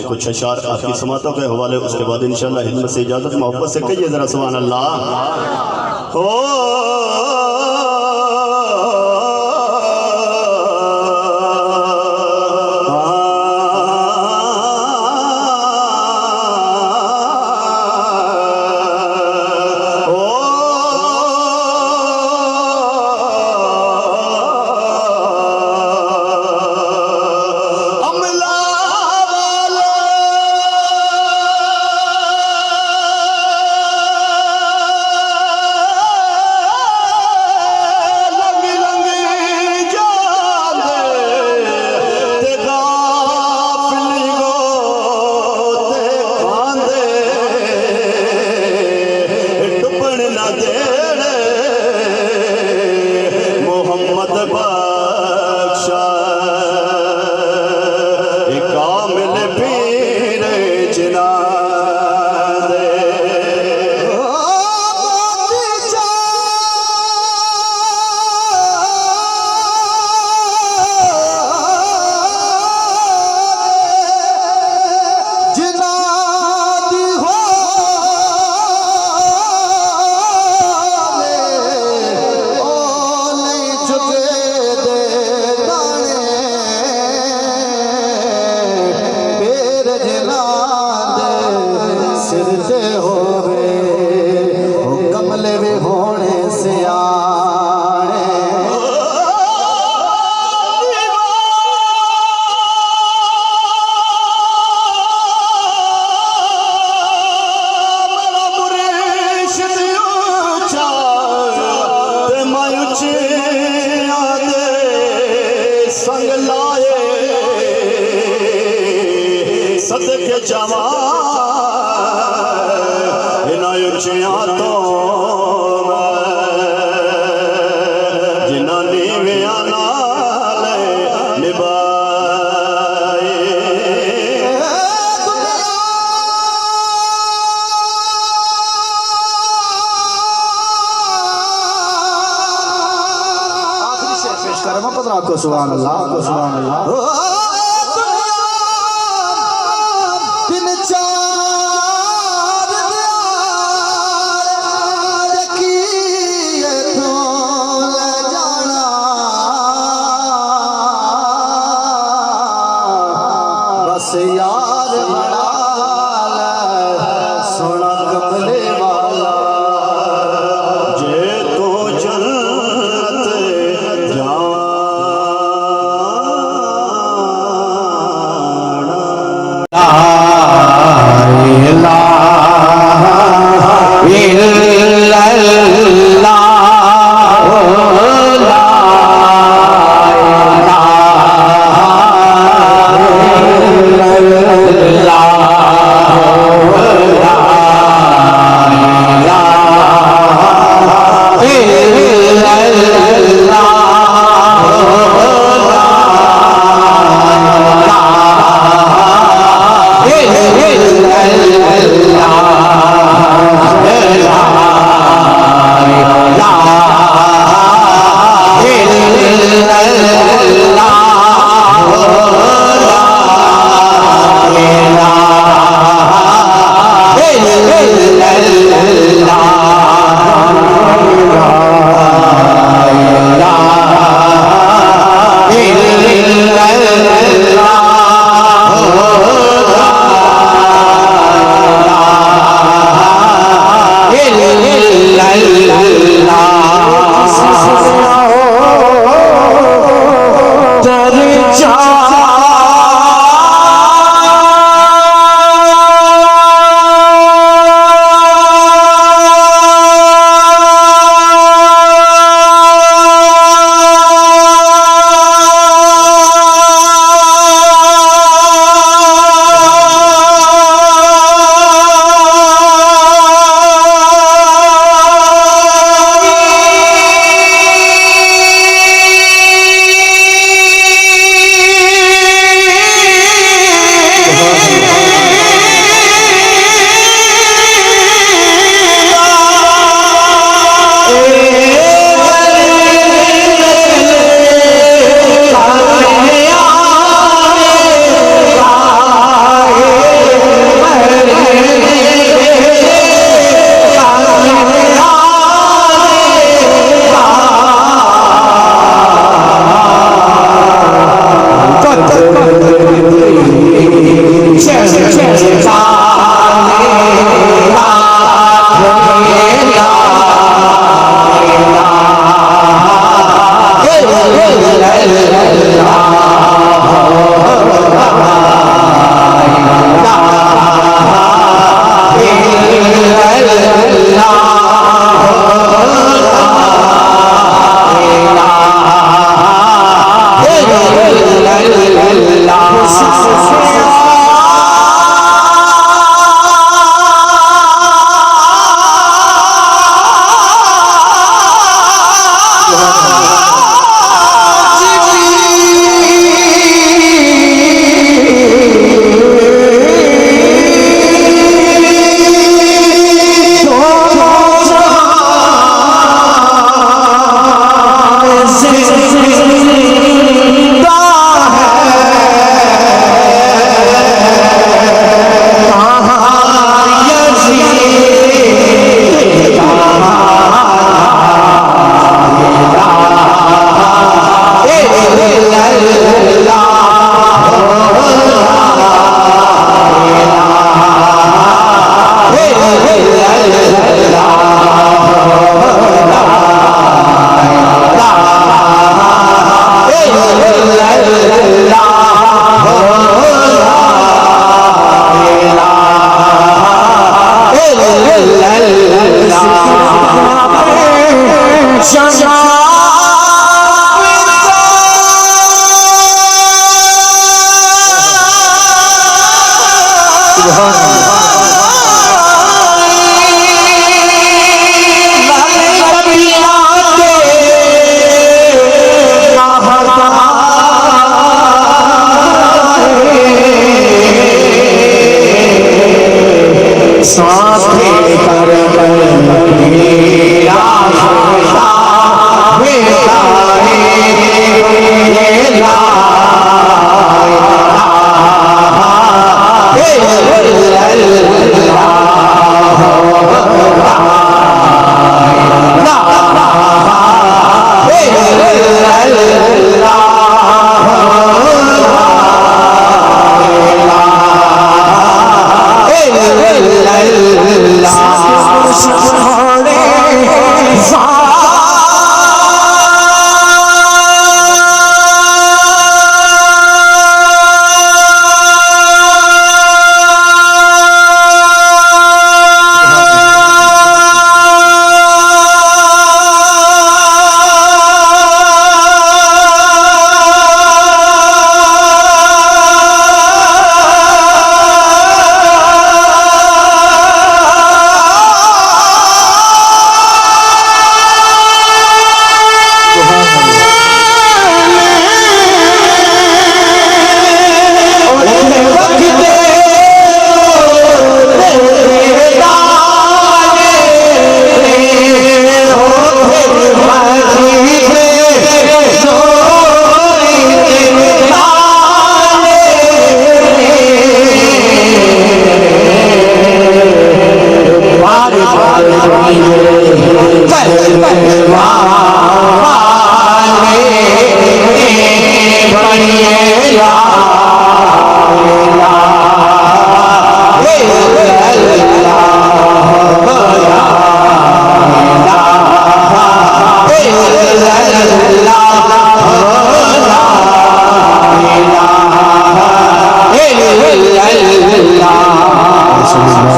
کچھ اشعار آپ کی سماعتوں کے حوالے. اس کے بعد انشاءاللہ خدمت سے اجازت. محبت سے کہیے ذرا سبحان اللہ. خود رکھو سبحان اللہ سبحان اللہ بن چار دیار رکھیے تو لے جانا بس یار بڑا لے سونا کملے والا جے تو جنت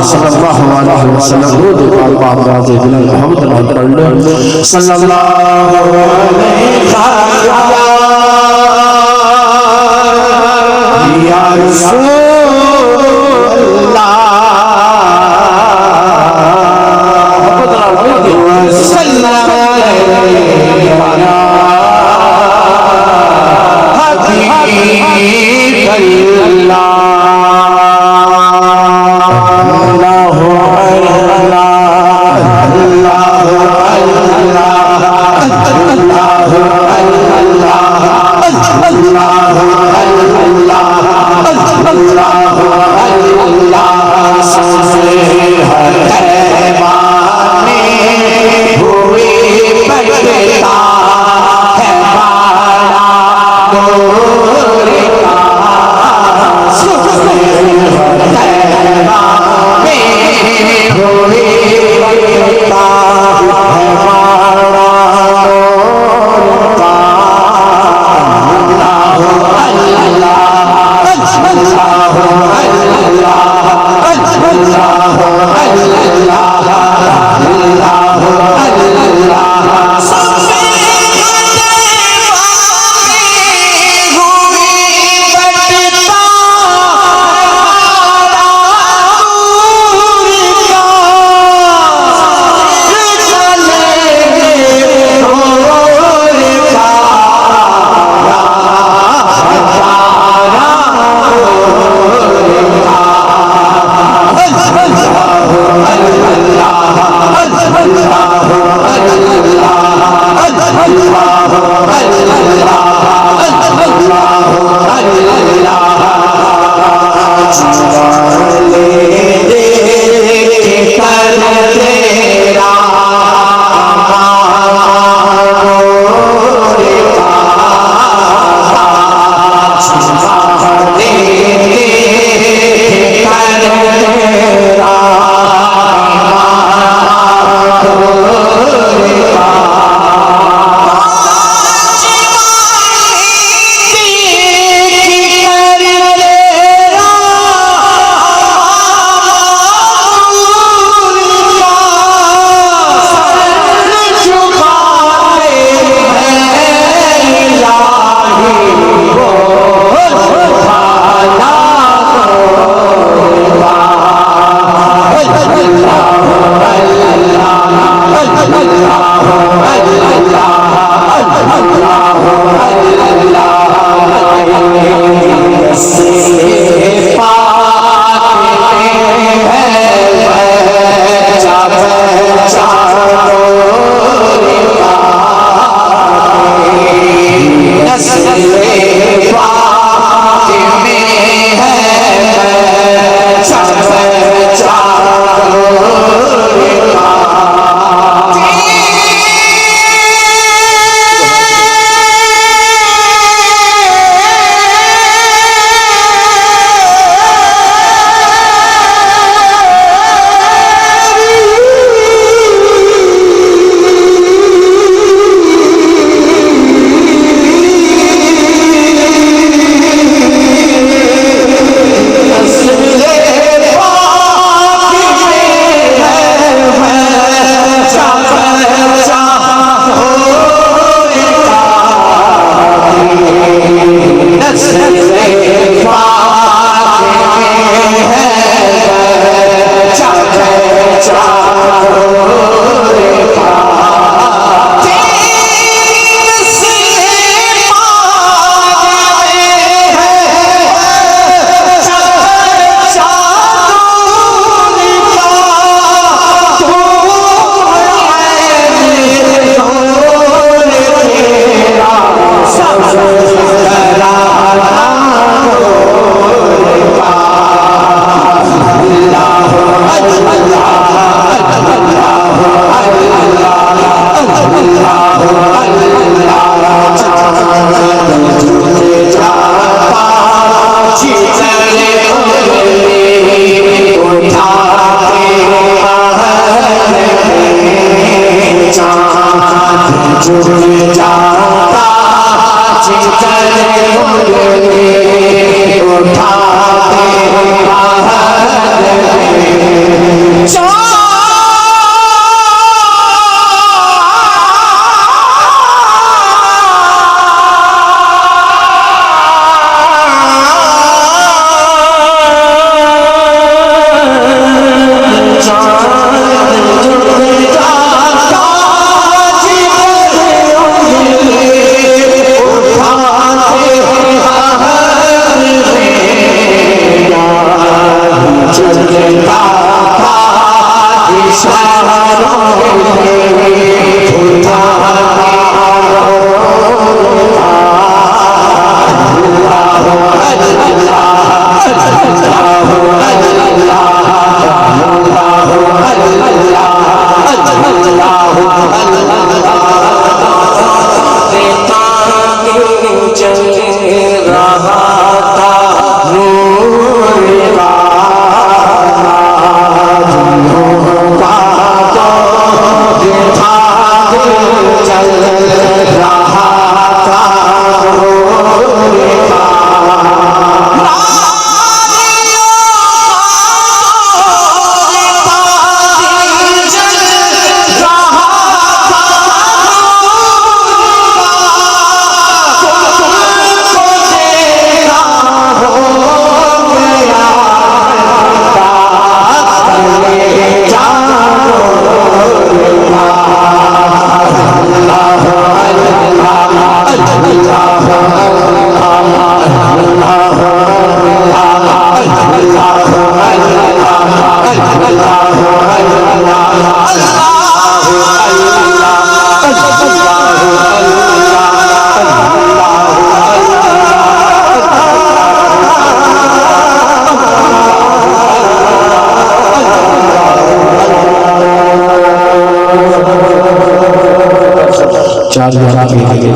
صلی اللہ علیہ وسلم درود پاک باپ راضی بلند محمد نام پڑھ لیں صلی اللہ علیہ وسلم یا رسول اللہ وسلم حبیب اللہ اللہ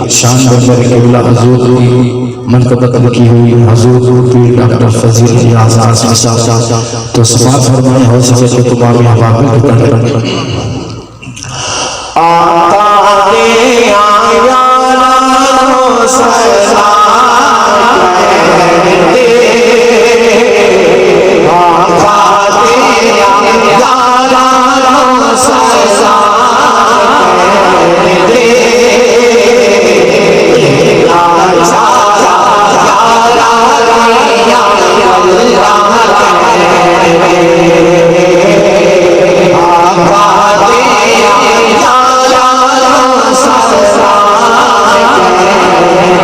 شان بندر قبلہ حضور کی منقبت کی ہوئی حضور پیر ڈاکٹر فضیل ریاض قاسمی صاحب تو سماعت فرمائے ہو سکے کہ تمام احباب کو پڑھ آقا دے آیانا سلام دے آقا دے آیانا سلام دے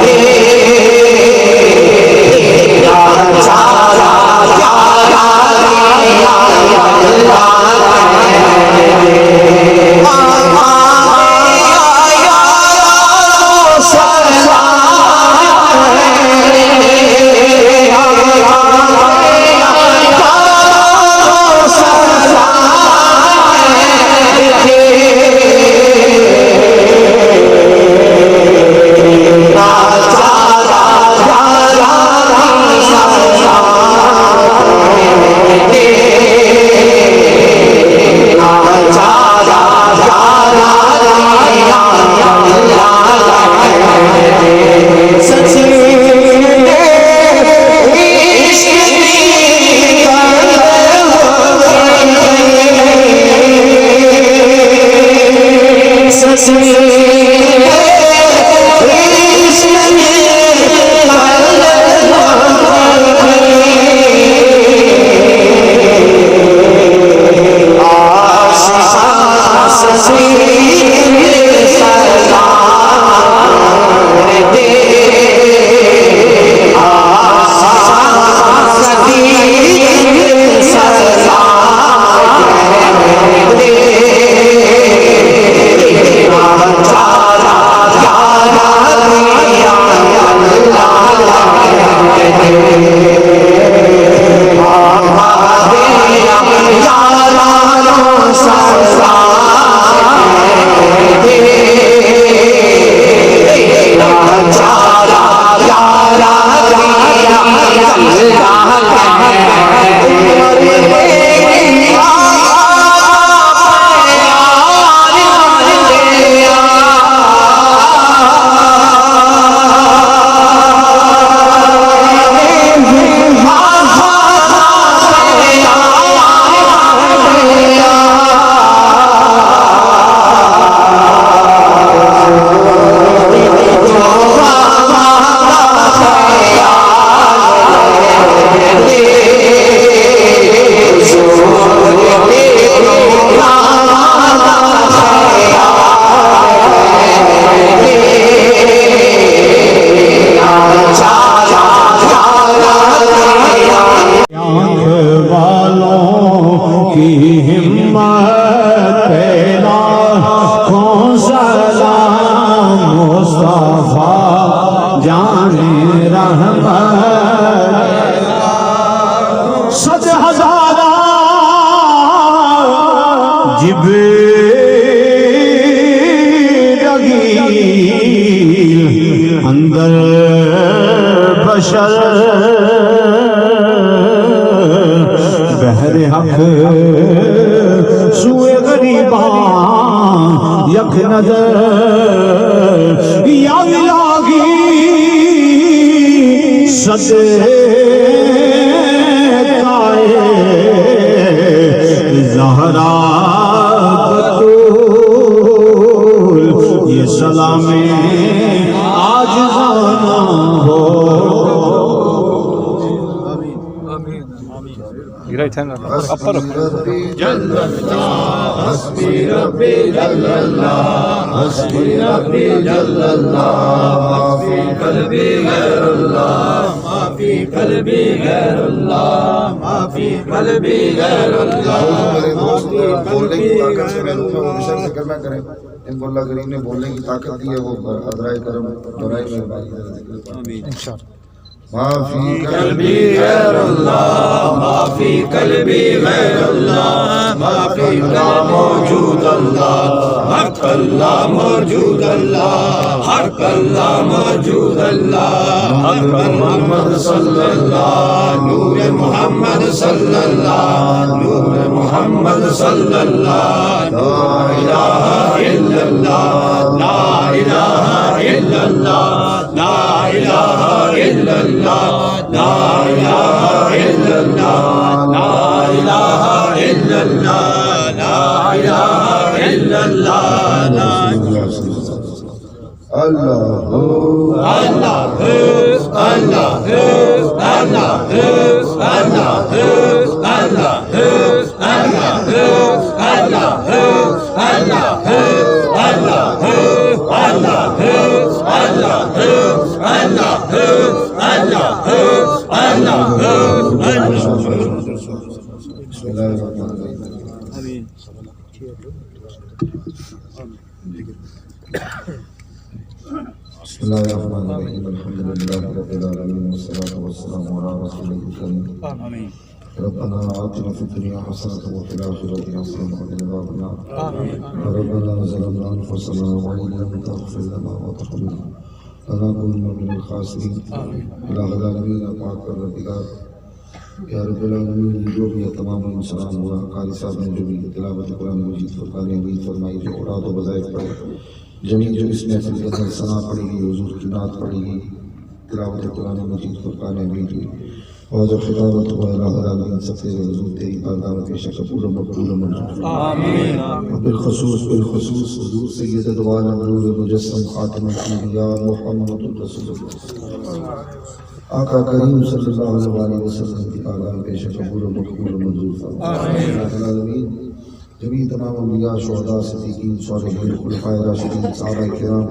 Yeah. در حق سوئے غریبان یک نظر یا الہی صدقائے زہرا بطول یہ سلام عاجزانہ ہو حسبی ربی جل اللہ حسبی ربی جل اللہ ما فی قلبی غیر اللہ ما فی قلبی غیر اللہ ما فی قلبی غیر اللہ بولنے کی طاقت سے میں ہمیشہ ذکر نہ کریں ان کو اللہ کریم نے بولنے کی طاقت دی ہے وہ ادرائے کرم برائے مہربانی انشاءاللہ ما فی قلبی غیر اللہ ما فی قلبی غیر اللہ ما فی اللہ موجود اللہ حق اللہ موجود اللہ حق اللہ موجود اللہ حق محمد صلی اللہ نور محمد صلی اللہ نور محمد صلی اللہ لا الہ الا اللہ لا الہ الا اللہ لا الہ الا اللہ لا الہ الا اللہ لا الہ الا اللہ لا الہ الا اللہ اللہ اللہ اللہ بسم اللہ الرحمن الرحیم الحمد للہ رب العالمین والصلاة والسلام علی رسول الکریم ربنا آتنا فی الدنیا حسنة وفی الآخرة حسنة وقنا عذاب النار ربنا ظلمنا انفسنا وإن لم تغفر لنا وترحمنا لنكونن من الخاسرین الہ العالمین پاک پروردگار یا رب العالمین جو بھی تمام انسان ہوا قاری صاحب نے جو بھی تلاوت قرآن مجید فرقان حمید فرمائی جو اوراد و وظائف پڑھے جمیل جو اس محفل کے اندر ثنا پڑھی گئی حضور کی نعت پڑھی گئی تلاوت قرآن مجید فرقان حمید ہوئی اور جو خطابت ہوا الہ العالمین سب سے حضور تیری بارگاہ میں پیش قبول و مقبول و منظور آمین بالخصوص حضور سید دوال نور مجسم خاتم الانبیاء محمد رسول اللہ آقا کریم صلی اللہ علیہ وسلم کی بارگاہ میں پیش قبول و مقبول و منظور آمین العالمین جمیع تمام انبیاء شہداء صدیقین صالحین خلفائے راشدین صحابہ کرام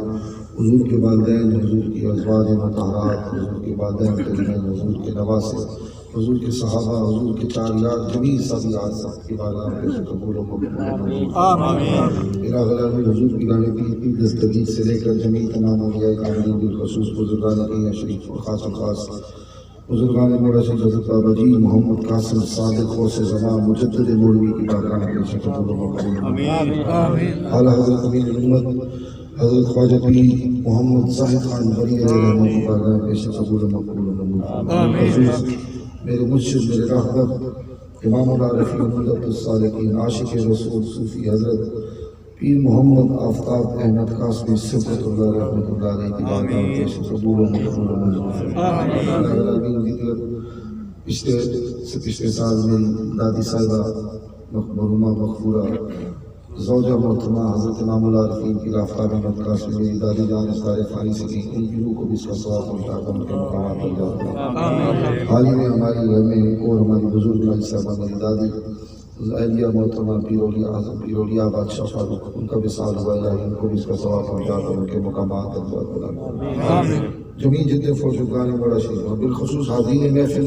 حضور کے والدین حضور کی ازواج مطہرات حضور کے والدین کریم حضور کے نواسے حضور کے صحابہ حضور کے تاریات جمیع صحابیات سب کی بارگاہ میں قبول و مقبول آمین الہ العالمین حضور کی گانے کی دستگیر سے لے کر جمیع تمام اولیاء کاملین بالخصوص بزرگان کی شریف خاص الخاص بزرگان مولا شیخ حضرت بابا جی محمد قاسم صادق غوث زمان مجدد مولوی کی بارگاہ میں قبول و مقبول اعلیٰ حضرت امین الامت حضرت خواجہ پیر محمد زاہد خان بری علیہ رحمۃ کی بارگاہ میں قبول و مقبول خصوص میرے مرشد میرے رہبر امام العارفین ملت الصالحین عاشق رسول صوفی حضرت پیر محمد آفتاب احمد قاسمی صفت اللہ رحمۃ اللہ علیہ کی بارگاہ میں قبول و مقبول پچھلے سال میری دادی صاحبہ مرحومہ مغفورہ زوجہ محترمہ حضرت امام العارفین کی آفتاب احمد قاسمی میری دادی جان افطار فانی سے کی ان کی روح کو بھی اس کا ثواب پہنچا کر ان کے مقامات پر جاتا ہے حال ہی میں ہماری گھر میں ایک اور ہماری بزرگ مائی صاحبہ میری دادی اہلیہ محترمہ پیرولی اعظم پیرولی بادشاہ فاروق ان کا وصال ہوا الہی ان کو بھی اس کا ثواب پہنچا کر ان کے مقامات پر جاتا ہے جمیع جتنے فوجگان بڑا شریف اور بالخصوص حاضرین محفل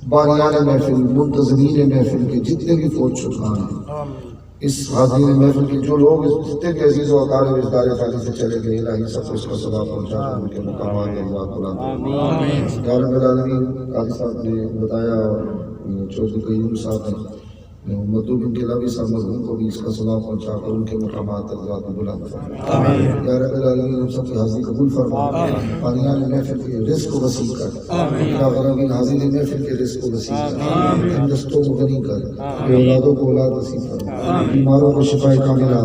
باریان محفل منتظمین محفل کے جتنے بھی فوج شکان ہیں اس حاضرین محفل کے جو لوگ جتنے بھی عزیز و اقارب اس دار خالی سے چلے گئے الہی سب کو اس کا ثواب پہنچا کر ان کے مقامات پر یا رب العالمین قاضی صاحب نے بتایا اور چودھری قیوم صاحب نے مطلوب انقلابی صاحب مرحوم کو بھی اس کا سلام پہنچا کر ان کے مقامات تک ذات بلند فرما یا رب العالمین ہم سب کی حاضری قبول فرما قاریان محفل کے رزق کو وسیع کر یا غرامین حاضر محفل کے رزق کو وسیع کر ہم دستوں کو غنی کر اولادوں کو اولاد نصیب فرما بیماروں کو شفا کاملہ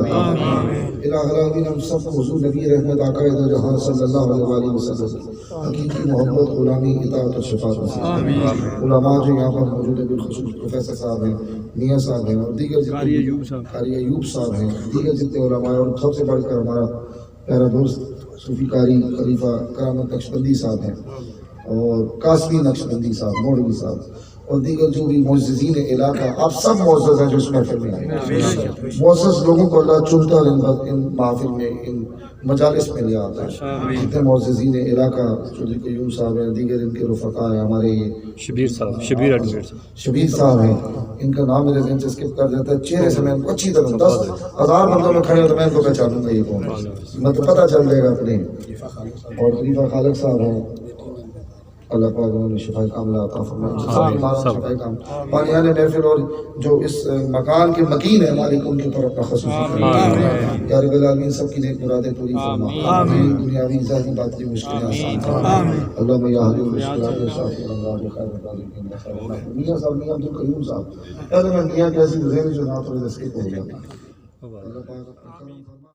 الہ العالمین ہم سب کو حضور نبی رحمت آقا دو جہاں صلی اللہ علیہ وسلم حقیقی محبت غلامی اطاعت اور شفاعت نصیب علماء جو یہاں پر موجود ہیں بالخصوص پروفیسر صاحب ہیں میاں صاحب ہیں اور دیگر قاری ایوب صاحب ہیں دیگر جتنے علماء اور سب سے بڑھ کر ہمارا پیارا دوست صوفی قاری خلیفہ کرامت نقشبندی صاحب ہیں اور قاسمی نقشبندی صاحب مولوی صاحب اور دیگر جو بھی معززین علاقہ آپ سب معزز ہیں جو اس محفل میں آئے معزز لوگوں کو اللہ چنتا اور ان محفل میں ان مجالس میں لے آتا ہے جتنے معززین علاقہ چودھری قیوم صاحب ہیں دیگر ان کے رفقا ہیں ہمارے یہ شبیر صاحب ہیں ان کا نام میرے ذہن سے اسکپ کر دیتا ہے چہرے سے میں ان کو اچھی طرح 10,000 بندوں میں کھڑے ہو تو میں ان کو پہچانوں گا یہ کون مطلب پتہ چل جائے گا اپنے اور خلیفہ خالق صاحب ہیں اللہ پاک انہوں نے شفاء کاملہ عطا فرمائے سب بیماروں شفاء کاملہ پانیان محفل اور جو اس مکان کے مکین ہے مالک ان کے اوپر اپنا خصوصی فرما یا رب العالمین سب کی نیک مرادیں پوری فرما آمین دنیاوی ذاتی باطنی مشکلیں آسان فرما اللہم یا حل المشکلات یا شافی الامراض خیر الرازقین میاں صاحب میاں عبدالقیوم صاحب پہلے میں میاں کیسی ذہن جو نہ تھوڑی دسکت ہو گیا اللہ پاک